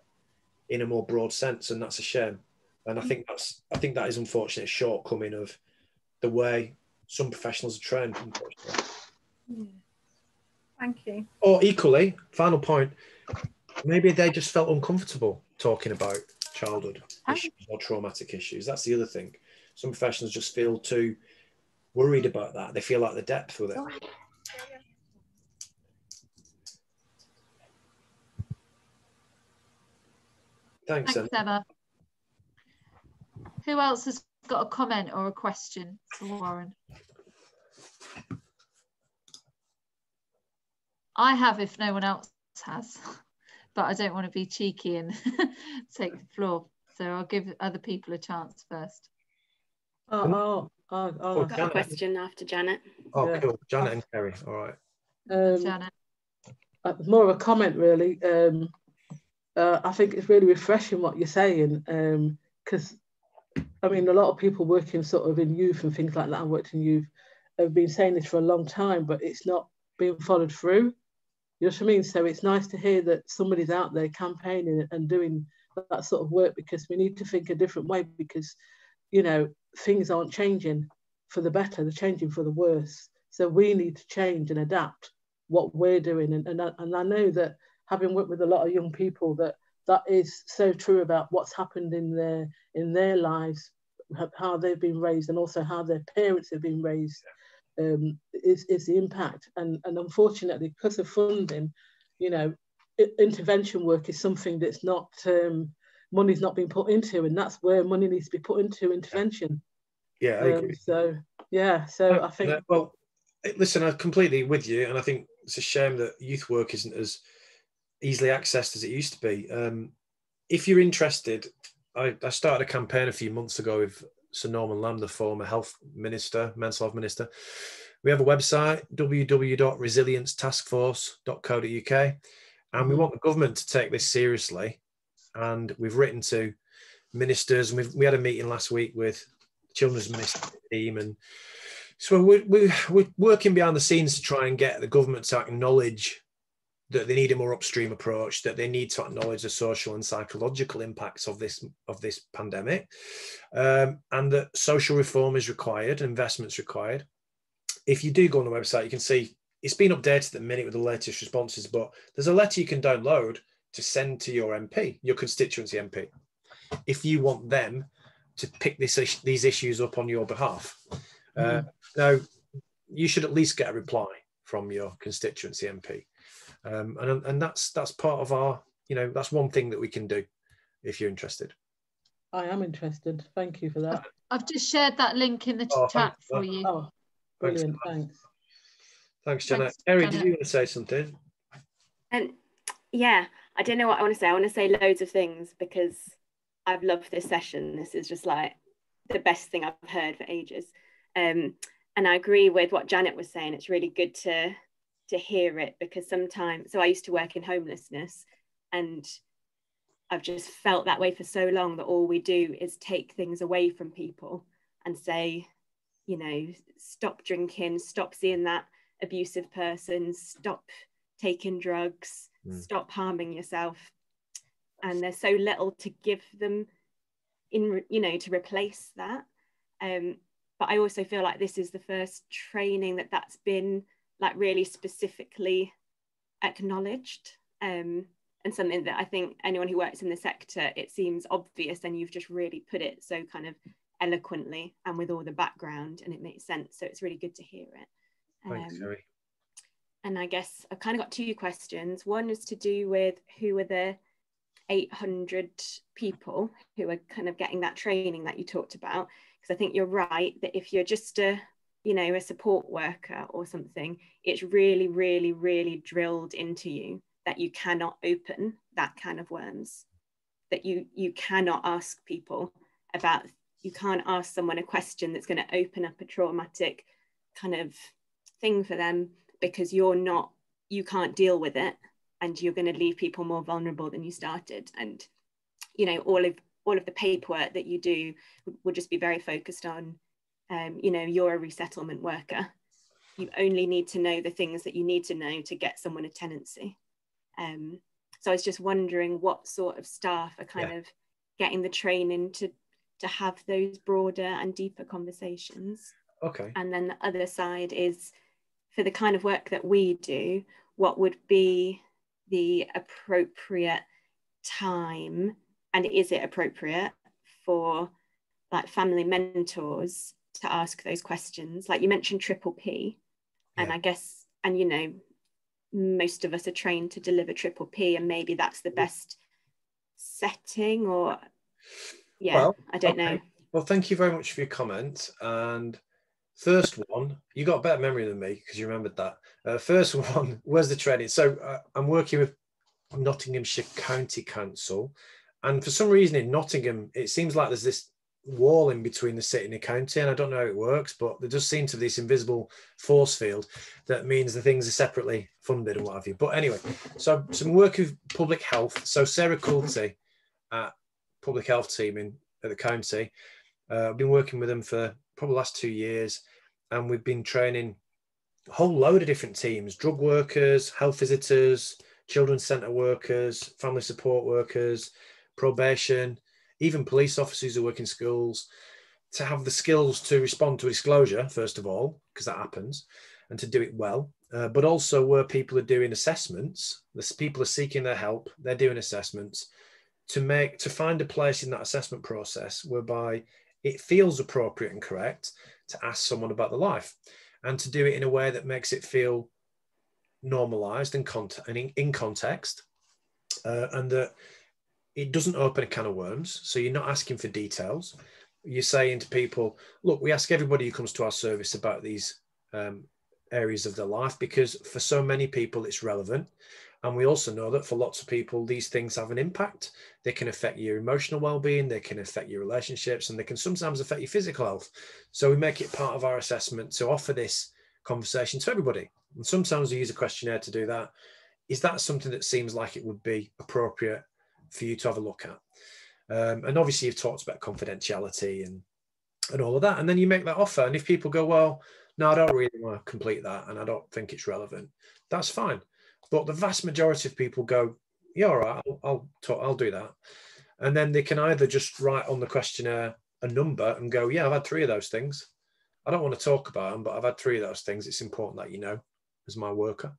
Speaker 2: in a more broad sense, and that's a shame. And I think that is unfortunately a shortcoming of the way some professionals are trained, unfortunately.
Speaker 6: Yeah. Thank you.
Speaker 2: Or equally, final point, maybe they just felt uncomfortable talking about childhood issues or traumatic issues. That's the other thing. Some professionals just feel too worried about that. They feel like the depth with it. Thanks,
Speaker 4: Emma. Who else has got a comment or a question for Warren? I have, if no one else has, but I don't want to be cheeky and take the floor. So I'll give other people a chance first.
Speaker 7: I've got
Speaker 2: Janet.
Speaker 7: a question after Janet.
Speaker 2: Oh, yeah. Cool. Janet and Kerry. All right.
Speaker 4: Janet.
Speaker 8: More of a comment, really. I think it's really refreshing what you're saying, because I mean, a lot of people working sort of in youth and things like that, I worked in youth, have been saying this for a long time, but it's not being followed through. You know what I mean? So it's nice to hear that somebody's out there campaigning and doing that sort of work, because we need to think a different way, because, you know, things aren't changing for the better, they're changing for the worse. So we need to change and adapt what we're doing. And I know that, having worked with a lot of young people, that is so true about what's happened in their lives, how they've been raised, and also how their parents have been raised. Is the impact. And unfortunately, because of funding, you know, intervention work is something that's not, money's not being put into, and that's where money needs to be put into intervention.
Speaker 2: Yeah, I agree.
Speaker 8: So I think...
Speaker 2: Well, listen, I'm completely with you, and I think it's a shame that youth work isn't as easily accessed as it used to be. If you're interested, I started a campaign a few months ago with Sir Norman Lamb, the former health minister, mental health minister. We have a website, www.resilience-taskforce.co.uk, and we want the government to take this seriously. And we've written to ministers, and we had a meeting last week with the Children's Ministry team, and so we're working behind the scenes to try and get the government to acknowledge that they need a more upstream approach, that they need to acknowledge the social and psychological impacts of this pandemic, and that social reform is required, investment's required. If you do go on the website, you can see it's been updated at the minute with the latest responses, but there's a letter you can download to send to your MP, your constituency MP, if you want them to pick these issues up on your behalf. Now, you should at least get a reply from your constituency MP. And that's part of our, you know, that's one thing that we can do if you're interested.
Speaker 8: I am interested. Thank you for that.
Speaker 4: I've just shared that link in the chat for you.
Speaker 8: Oh, brilliant. Thanks.
Speaker 2: Thanks, Janet. Kerry, did you want to say something?
Speaker 7: Yeah, I don't know what I want to say. I want to say loads of things because I've loved this session. This is just like the best thing I've heard for ages. And I agree with what Janet was saying. It's really good to hear it, because sometimes, so I used to work in homelessness, and I've just felt that way for so long, that all we do is take things away from people and say, you know, stop drinking, stop seeing that abusive person, stop taking drugs, stop harming yourself. And there's so little to give them in, you know, to replace that. But I also feel like this is the first training that's been like really specifically acknowledged, and something that I think anyone who works in the sector, it seems obvious, and you've just really put it so kind of eloquently and with all the background, and it makes sense. So it's really good to hear it.
Speaker 2: Thanks, Kerry.
Speaker 7: And I guess I've kind of got two questions. One is to do with who are the 800 people who are kind of getting that training that you talked about, because I think you're right that if you're just a support worker or something, it's really, really, really drilled into you that you cannot open that can of worms, that you cannot ask people about, you can't ask someone a question that's going to open up a traumatic kind of thing for them, because you can't deal with it, and you're going to leave people more vulnerable than you started. And all of the paperwork that you do would just be very focused on you're a resettlement worker, you only need to know the things that you need to know to get someone a tenancy. So I was just wondering what sort of staff are kind of getting the training to have those broader and deeper conversations.
Speaker 2: Okay.
Speaker 7: And then the other side is, for the kind of work that we do, what would be the appropriate time, and is it appropriate for like family mentors to ask those questions? Like you mentioned triple P, and I guess, and most of us are trained to deliver triple P, and maybe that's the best setting, or I don't know.
Speaker 2: Well, thank you very much for your comment. And first one, you got better memory than me because you remembered that. First one, where's the training? So I'm working with Nottinghamshire County Council, and for some reason in Nottingham, it seems like there's this wall in between the city and the county, and I don't know how it works, but there does seem to be this invisible force field that means the things are separately funded and what have you. But anyway, so some work with public health. So Sarah Coulty at public health team at the county, I've been working with them for probably the last 2 years, and we've been training a whole load of different teams: drug workers, health visitors, children's centre workers, family support workers, probation, even police officers who work in schools, to have the skills to respond to a disclosure, first of all, because that happens, and to do it well, but also where people are doing assessments, the people are seeking their help, they're doing assessments, to find a place in that assessment process whereby it feels appropriate and correct to ask someone about their life, and to do it in a way that makes it feel normalized and in context, and that it doesn't open a can of worms. So you're not asking for details. You're saying to people, look, we ask everybody who comes to our service about these areas of their life, because for so many people it's relevant. And we also know that for lots of people, these things have an impact. They can affect your emotional well-being, they can affect your relationships, and they can sometimes affect your physical health. So we make it part of our assessment to offer this conversation to everybody. And sometimes we use a questionnaire to do that. Is that something that seems like it would be appropriate for you to have a look at? And obviously you've talked about confidentiality and all of that. And then you make that offer. And if people go, well, no, I don't really want to complete that, and I don't think it's relevant, that's fine. But the vast majority of people go, yeah, all right, I'll do that. And then they can either just write on the questionnaire a number and go, yeah, I've had 3 of those things. I don't want to talk about them, but I've had 3 of those things. It's important that you know, as my worker.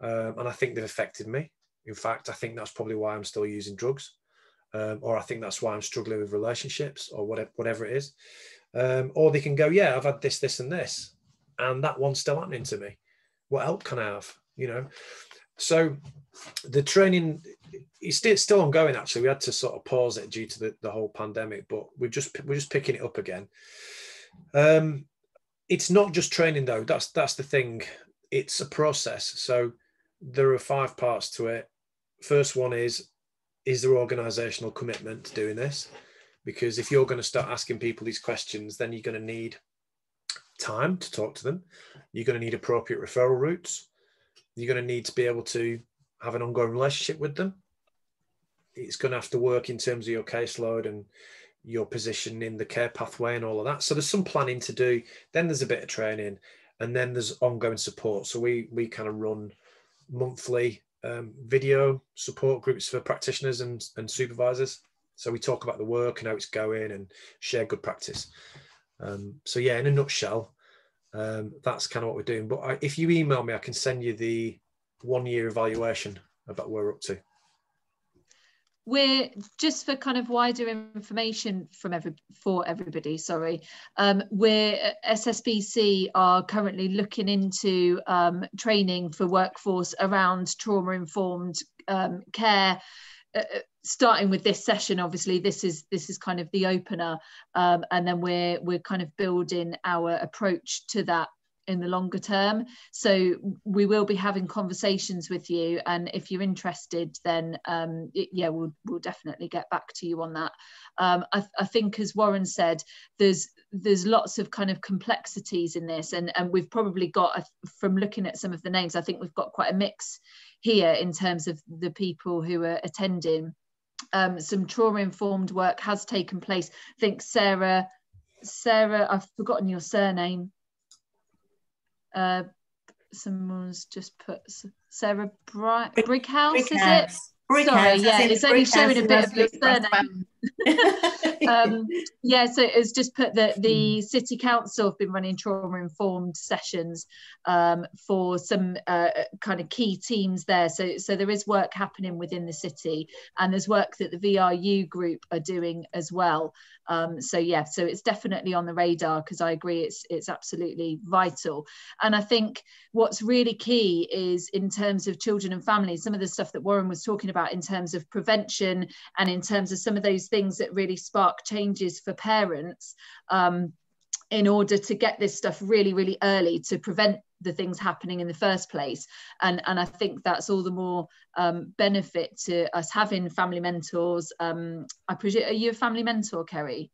Speaker 2: And I think they've affected me. In fact, I think that's probably why I'm still using drugs. Or I think that's why I'm struggling with relationships, or whatever it is. Or they can go, yeah, I've had this, this, and this, and that one's still happening to me. What help can I have? So the training is still ongoing. Actually, we had to sort of pause it due to the whole pandemic, but we're just picking it up again. It's not just training though. That's the thing. It's a process. So there are 5 parts to it. First one is there organizational commitment to doing this? Because if you're going to start asking people these questions, then you're going to need time to talk to them. You're going to need appropriate referral routes. You're going to need to be able to have an ongoing relationship with them. It's going to have to work in terms of your caseload and your position in the care pathway and all of that. So there's some planning to do. Then there's a bit of training, and then there's ongoing support. So we kind of run monthly video support groups for practitioners and supervisors. So we talk about the work and how it's going and share good practice. So yeah, in a nutshell, that's kind of what we're doing. But if you email me, I can send you the 1-year evaluation about where we're up to.
Speaker 4: we're just for kind of wider information for everybody, sorry, we're SSBC are currently looking into training for workforce around trauma-informed care, starting with this session. Obviously this is kind of the opener, and then we're kind of building our approach to that in the longer term. So we will be having conversations with you, and if you're interested, then yeah, we'll definitely get back to you on that. I think, as Warren said, there's lots of kind of complexities in this, and we've probably got, from looking at some of the names, I think we've got quite a mix here in terms of the people who are attending. Some trauma-informed work has taken place. I think Sarah, I've forgotten your surname. Someone's just put Sarah Brighouse, is it? Sorry, yeah, it's only showing a bit of your surname. Yeah, so it's just put that the City Council have been running trauma-informed sessions for some kind of key teams there. So there is work happening within the city, and there's work that the VRU group are doing as well. So yeah, so it's definitely on the radar, because I agree it's absolutely vital. And I think what's really key is, in terms of children and families, some of the stuff that Warren was talking about in terms of prevention, and in terms of some of those things that really spark changes for parents, in order to get this stuff really, really early to prevent the things happening in the first place. And I think that's all the more benefit to us having family mentors. I presume, are you a family mentor, Kerry?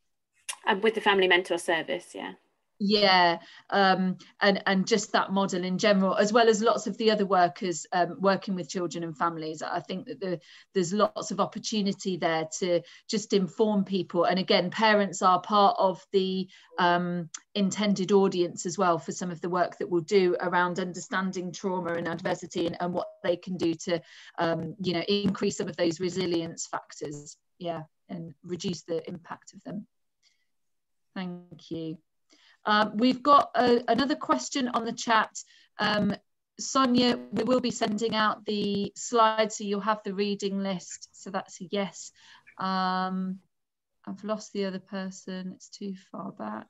Speaker 7: I'm with the Family Mentor Service, yeah.
Speaker 4: Yeah, and just that model in general, as well as lots of the other workers working with children and families. I think that there's lots of opportunity there to just inform people. And again, parents are part of the intended audience as well for some of the work that we'll do around understanding trauma and adversity, and what they can do to you know, increase some of those resilience factors, yeah, and reduce the impact of them. Thank you. We've got another question on the chat. Sonia, we will be sending out the slides, so you'll have the reading list. So that's a yes. I've lost the other person. It's too far back.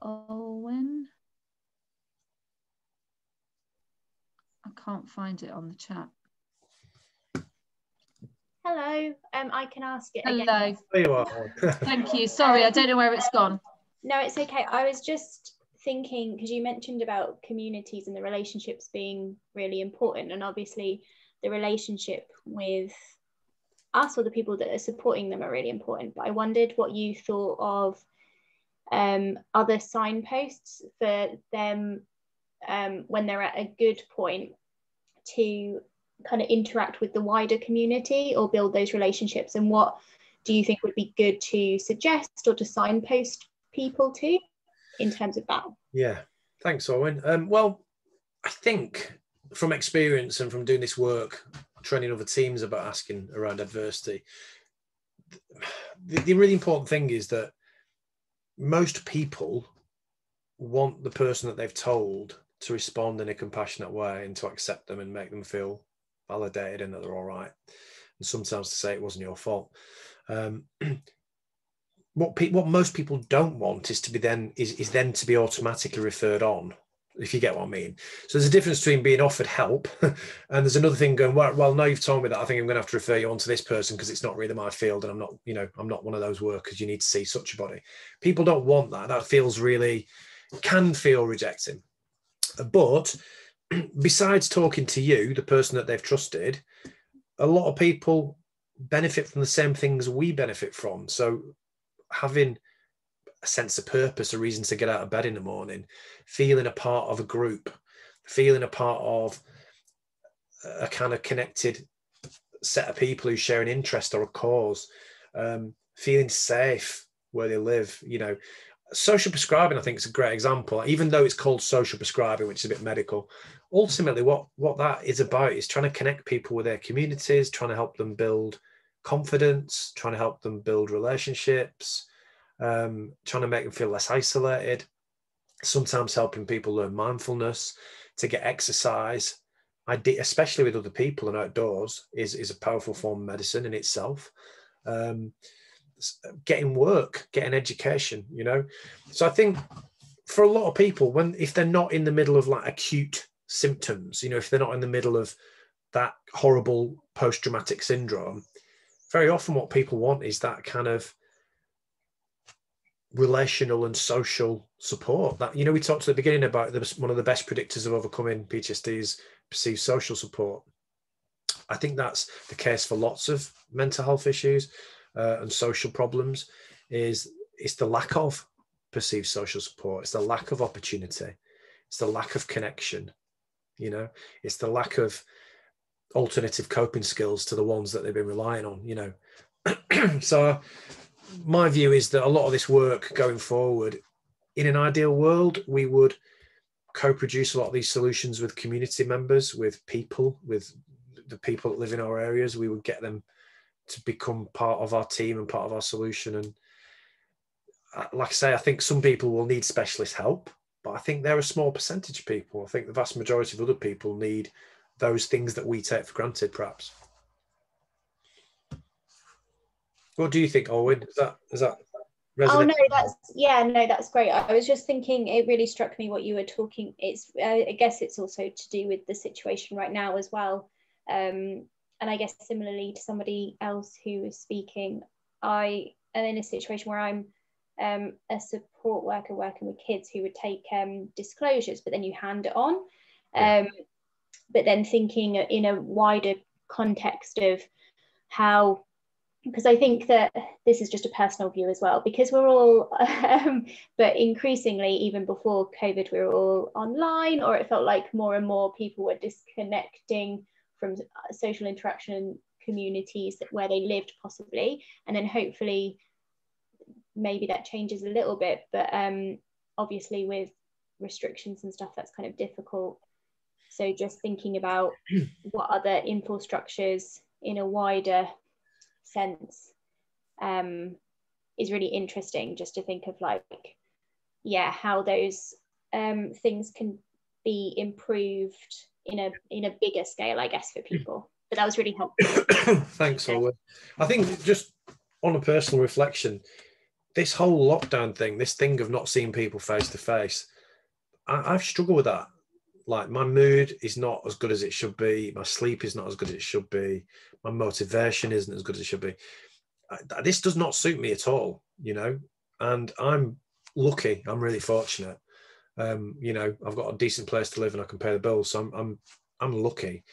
Speaker 4: Owen. I can't find it on the chat.
Speaker 9: Hello, I can ask it
Speaker 4: Hello.
Speaker 9: again.
Speaker 2: There you are.
Speaker 4: Thank you. Sorry, I don't know where it's gone.
Speaker 9: No, it's okay. I was just thinking, because you mentioned about communities and the relationships being really important, and obviously the relationship with us or the people that are supporting them are really important. But I wondered what you thought of other signposts for them when they're at a good point to kind of interact with the wider community or build those relationships, and what do you think would be good to suggest or to signpost people to in terms of that? Yeah,
Speaker 2: thanks, Owen. Well, I think from experience and from doing this work, training other teams about asking around adversity, the really important thing is that most people want the person that they've told to respond in a compassionate way and to accept them and make them feel validated and that they're all right, and sometimes to say it wasn't your fault. What most people don't want is to be then to be automatically referred on, if you get what I mean. So there's a difference between being offered help and there's another thing going, well, no, you've told me that, I think I'm going to have to refer you on to this person because it's not really my field, and I'm not, you know, I'm not one of those workers you need to see such a body. People don't want that. That feels really, can feel rejecting. But besides talking to you, the person that they've trusted, a lot of people benefit from the same things we benefit from. So having a sense of purpose, a reason to get out of bed in the morning, feeling a part of a group, feeling a part of a kind of connected set of people who share an interest or a cause, feeling safe where they live, you know. Social prescribing, I think, is a great example. Even though it's called social prescribing, which is a bit medical, ultimately what that is about is trying to connect people with their communities, trying to help them build confidence, trying to help them build relationships, trying to make them feel less isolated, sometimes helping people learn mindfulness, to get exercise, especially with other people and outdoors, is a powerful form of medicine in itself. Getting work, getting education, you know. So I think for a lot of people, if they're not in the middle of like acute symptoms, you know, if they're not in the middle of that horrible post-traumatic syndrome, very often what people want is that kind of relational and social support. That, you know, we talked at the beginning about one of the best predictors of overcoming PTSD is perceived social support. I think that's the case for lots of mental health issues and social problems. Is the lack of perceived social support. It's the lack of opportunity. It's the lack of connection. You know, it's the lack of alternative coping skills to the ones that they've been relying on, you know. So my view is that a lot of this work going forward, in an ideal world, we would co-produce a lot of these solutions with community members, with people, with the people that live in our areas. We would get them to become part of our team and part of our solution. And like I say, I think some people will need specialist help, but I think they're a small percentage of people. I think the vast majority of other people need those things that we take for granted, perhaps. What do you think, Owen? Is that resonate?
Speaker 9: Oh no, that's great. I was just thinking, it really struck me what you were talking. It's I guess it's also to do with the situation right now as well. And I guess similarly to somebody else who was speaking, I am in a situation where I'm a support worker working with kids who would take disclosures, but then you hand it on. But then thinking in a wider context of how, because I think that this is just a personal view as well, because we're all, but increasingly, even before COVID, we were all online, or it felt like more and more people were disconnecting from social interaction communities where they lived possibly. And then hopefully, maybe that changes a little bit, but obviously with restrictions and stuff, that's kind of difficult. So just thinking about what other infrastructures in a wider sense is really interesting, just to think of like, how those things can be improved in a bigger scale, I guess, for people. But that was really helpful.
Speaker 2: Thanks, Owen. I think just on a personal reflection, this whole lockdown thing, this thing of not seeing people face to face, I've struggled with that. Like, my mood is not as good as it should be. My sleep is not as good as it should be. My motivation isn't as good as it should be. This does not suit me at all, you know, and I'm lucky. I'm really fortunate. You know, I've got a decent place to live and I can pay the bills. So I'm lucky.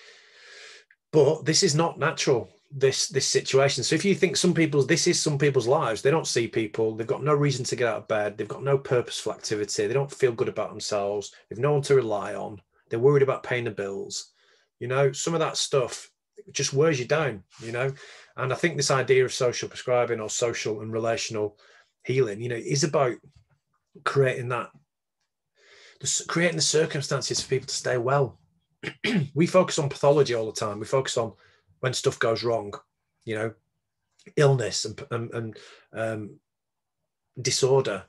Speaker 2: But this is not natural, this situation. So if you think this is some people's lives, they don't see people, they've got no reason to get out of bed, they've got no purposeful activity, they don't feel good about themselves, they've no one to rely on, they're worried about paying the bills, you know, some of that stuff just wears you down, you know. And I think this idea of social prescribing or social and relational healing, you know, is about creating the circumstances for people to stay well. We focus on pathology all the time. We focus on when stuff goes wrong, you know, illness and disorder.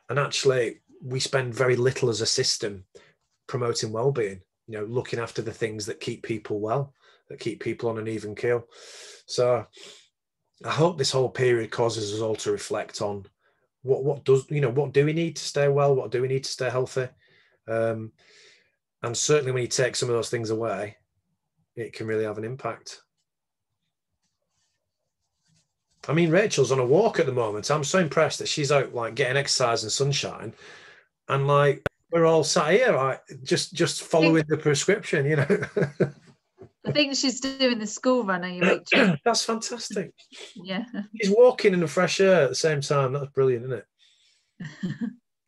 Speaker 2: And actually, we spend very little as a system promoting well-being, you know, looking after the things that keep people well, that keep people on an even keel. So I hope this whole period causes us all to reflect on what do we need to stay well? What do we need to stay healthy? And certainly when you take some of those things away, it can really have an impact. I mean, Rachel's on a walk at the moment. I'm so impressed that she's out like getting exercise and sunshine. And like, we're all sat here, like, just following the prescription, you know.
Speaker 4: I think she's doing the school run, are you, Rachel?
Speaker 2: That's fantastic.
Speaker 4: Yeah.
Speaker 2: She's walking in the fresh air at the same time. That's brilliant, isn't it?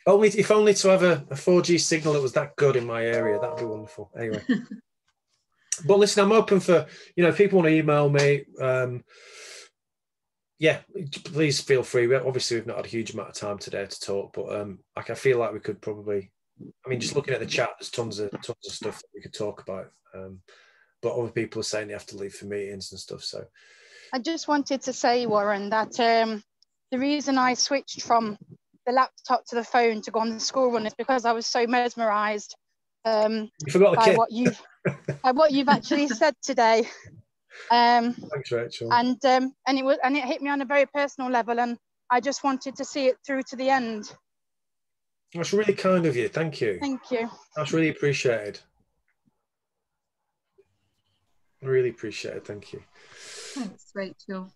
Speaker 2: If only to have a 4G signal that was that good in my area, that'd be wonderful. Anyway. But listen, I'm open for, you know, if people want to email me, please feel free. Obviously, we've not had a huge amount of time today to talk, but I feel like we could probably, I mean, just looking at the chat, there's tons of stuff that we could talk about. But other people are saying they have to leave for meetings and stuff. So
Speaker 10: I just wanted to say, Warren, that the reason I switched from the laptop to the phone to go on the school run is because I was so mesmerised by what you've what you've actually said today.
Speaker 2: Thanks, Rachel.
Speaker 10: And it hit me on a very personal level, and I just wanted to see it through to the end.
Speaker 2: That's really kind of you. Thank you.
Speaker 10: Thank you.
Speaker 2: That's really appreciated. Really appreciated. Thank you.
Speaker 4: Thanks, Rachel.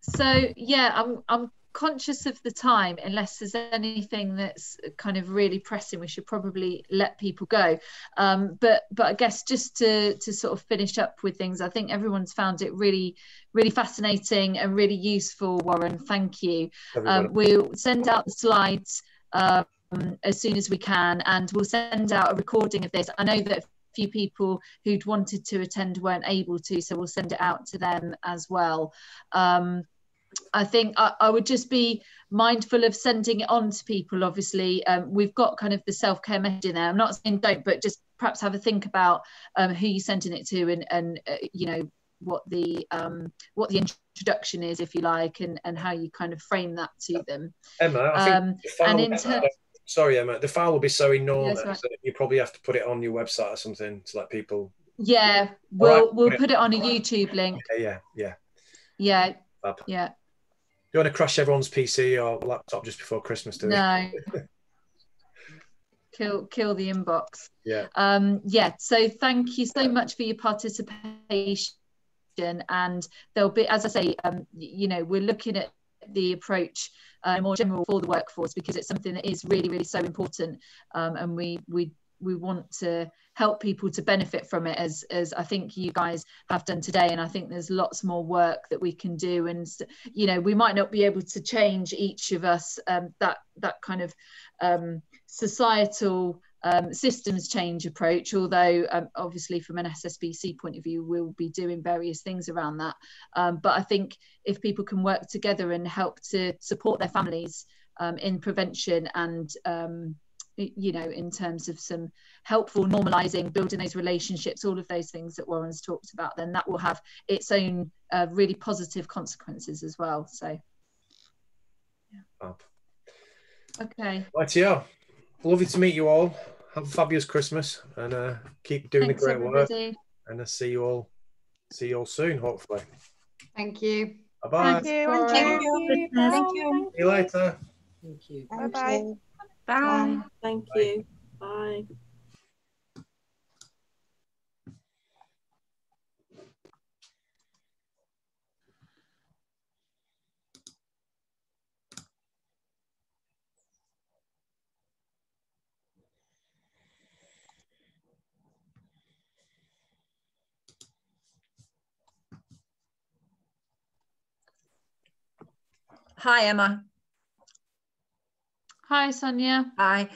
Speaker 4: So yeah, I'm conscious of the time. Unless there's anything that's kind of really pressing, we should probably let people go. But I guess just to sort of finish up with things, I think everyone's found it really fascinating and really useful. Warren, thank you. We'll send out the slides as soon as we can, and we'll send out a recording of this. I know that a few people who'd wanted to attend weren't able to, so we'll send it out to them as well. I think I would just be mindful of sending it on to people. Obviously, we've got kind of the self-care message in there. I'm not saying don't, but just perhaps have a think about who you're sending it to, and you know, what the introduction is, if you like, and how you kind of frame that to them.
Speaker 2: Emma, I think the file, sorry, Emma, the file will be so enormous that you probably have to put it on your website or something to let people.
Speaker 4: Yeah, we'll put it on a YouTube link.
Speaker 2: Yeah.
Speaker 4: Yeah.
Speaker 2: You want to crash everyone's PC or laptop just before Christmas, do
Speaker 4: no. Kill the inbox.
Speaker 2: Yeah.
Speaker 4: So thank you so much for your participation, and there'll be, as I say, you know, we're looking at the approach more general for the workforce, because it's something that is really so important, and we want to help people to benefit from it, as I think you guys have done today. And I think there's lots more work that we can do, and you know, we might not be able to change, each of us, that kind of societal systems change approach, although obviously from an SSBC point of view we'll be doing various things around that, but I think if people can work together and help to support their families in prevention, and you know, in terms of some helpful normalizing, building those relationships, all of those things that Warren's talked about, then that will have its own really positive consequences as well. So yeah. Okay.
Speaker 2: Right, yeah. Lovely to meet you all. Have a fabulous Christmas, and keep doing the great
Speaker 4: everybody.
Speaker 2: work. And I'll see you all soon, hopefully.
Speaker 3: Thank you.
Speaker 2: Bye-bye.
Speaker 10: Thank you.
Speaker 3: Thank you.
Speaker 10: Thank you.
Speaker 2: See you later.
Speaker 11: Thank you.
Speaker 3: Bye-bye.
Speaker 11: Bye. Thank you. Bye.
Speaker 12: Hi, Emma.
Speaker 4: Hi, Sonia.
Speaker 12: Hi.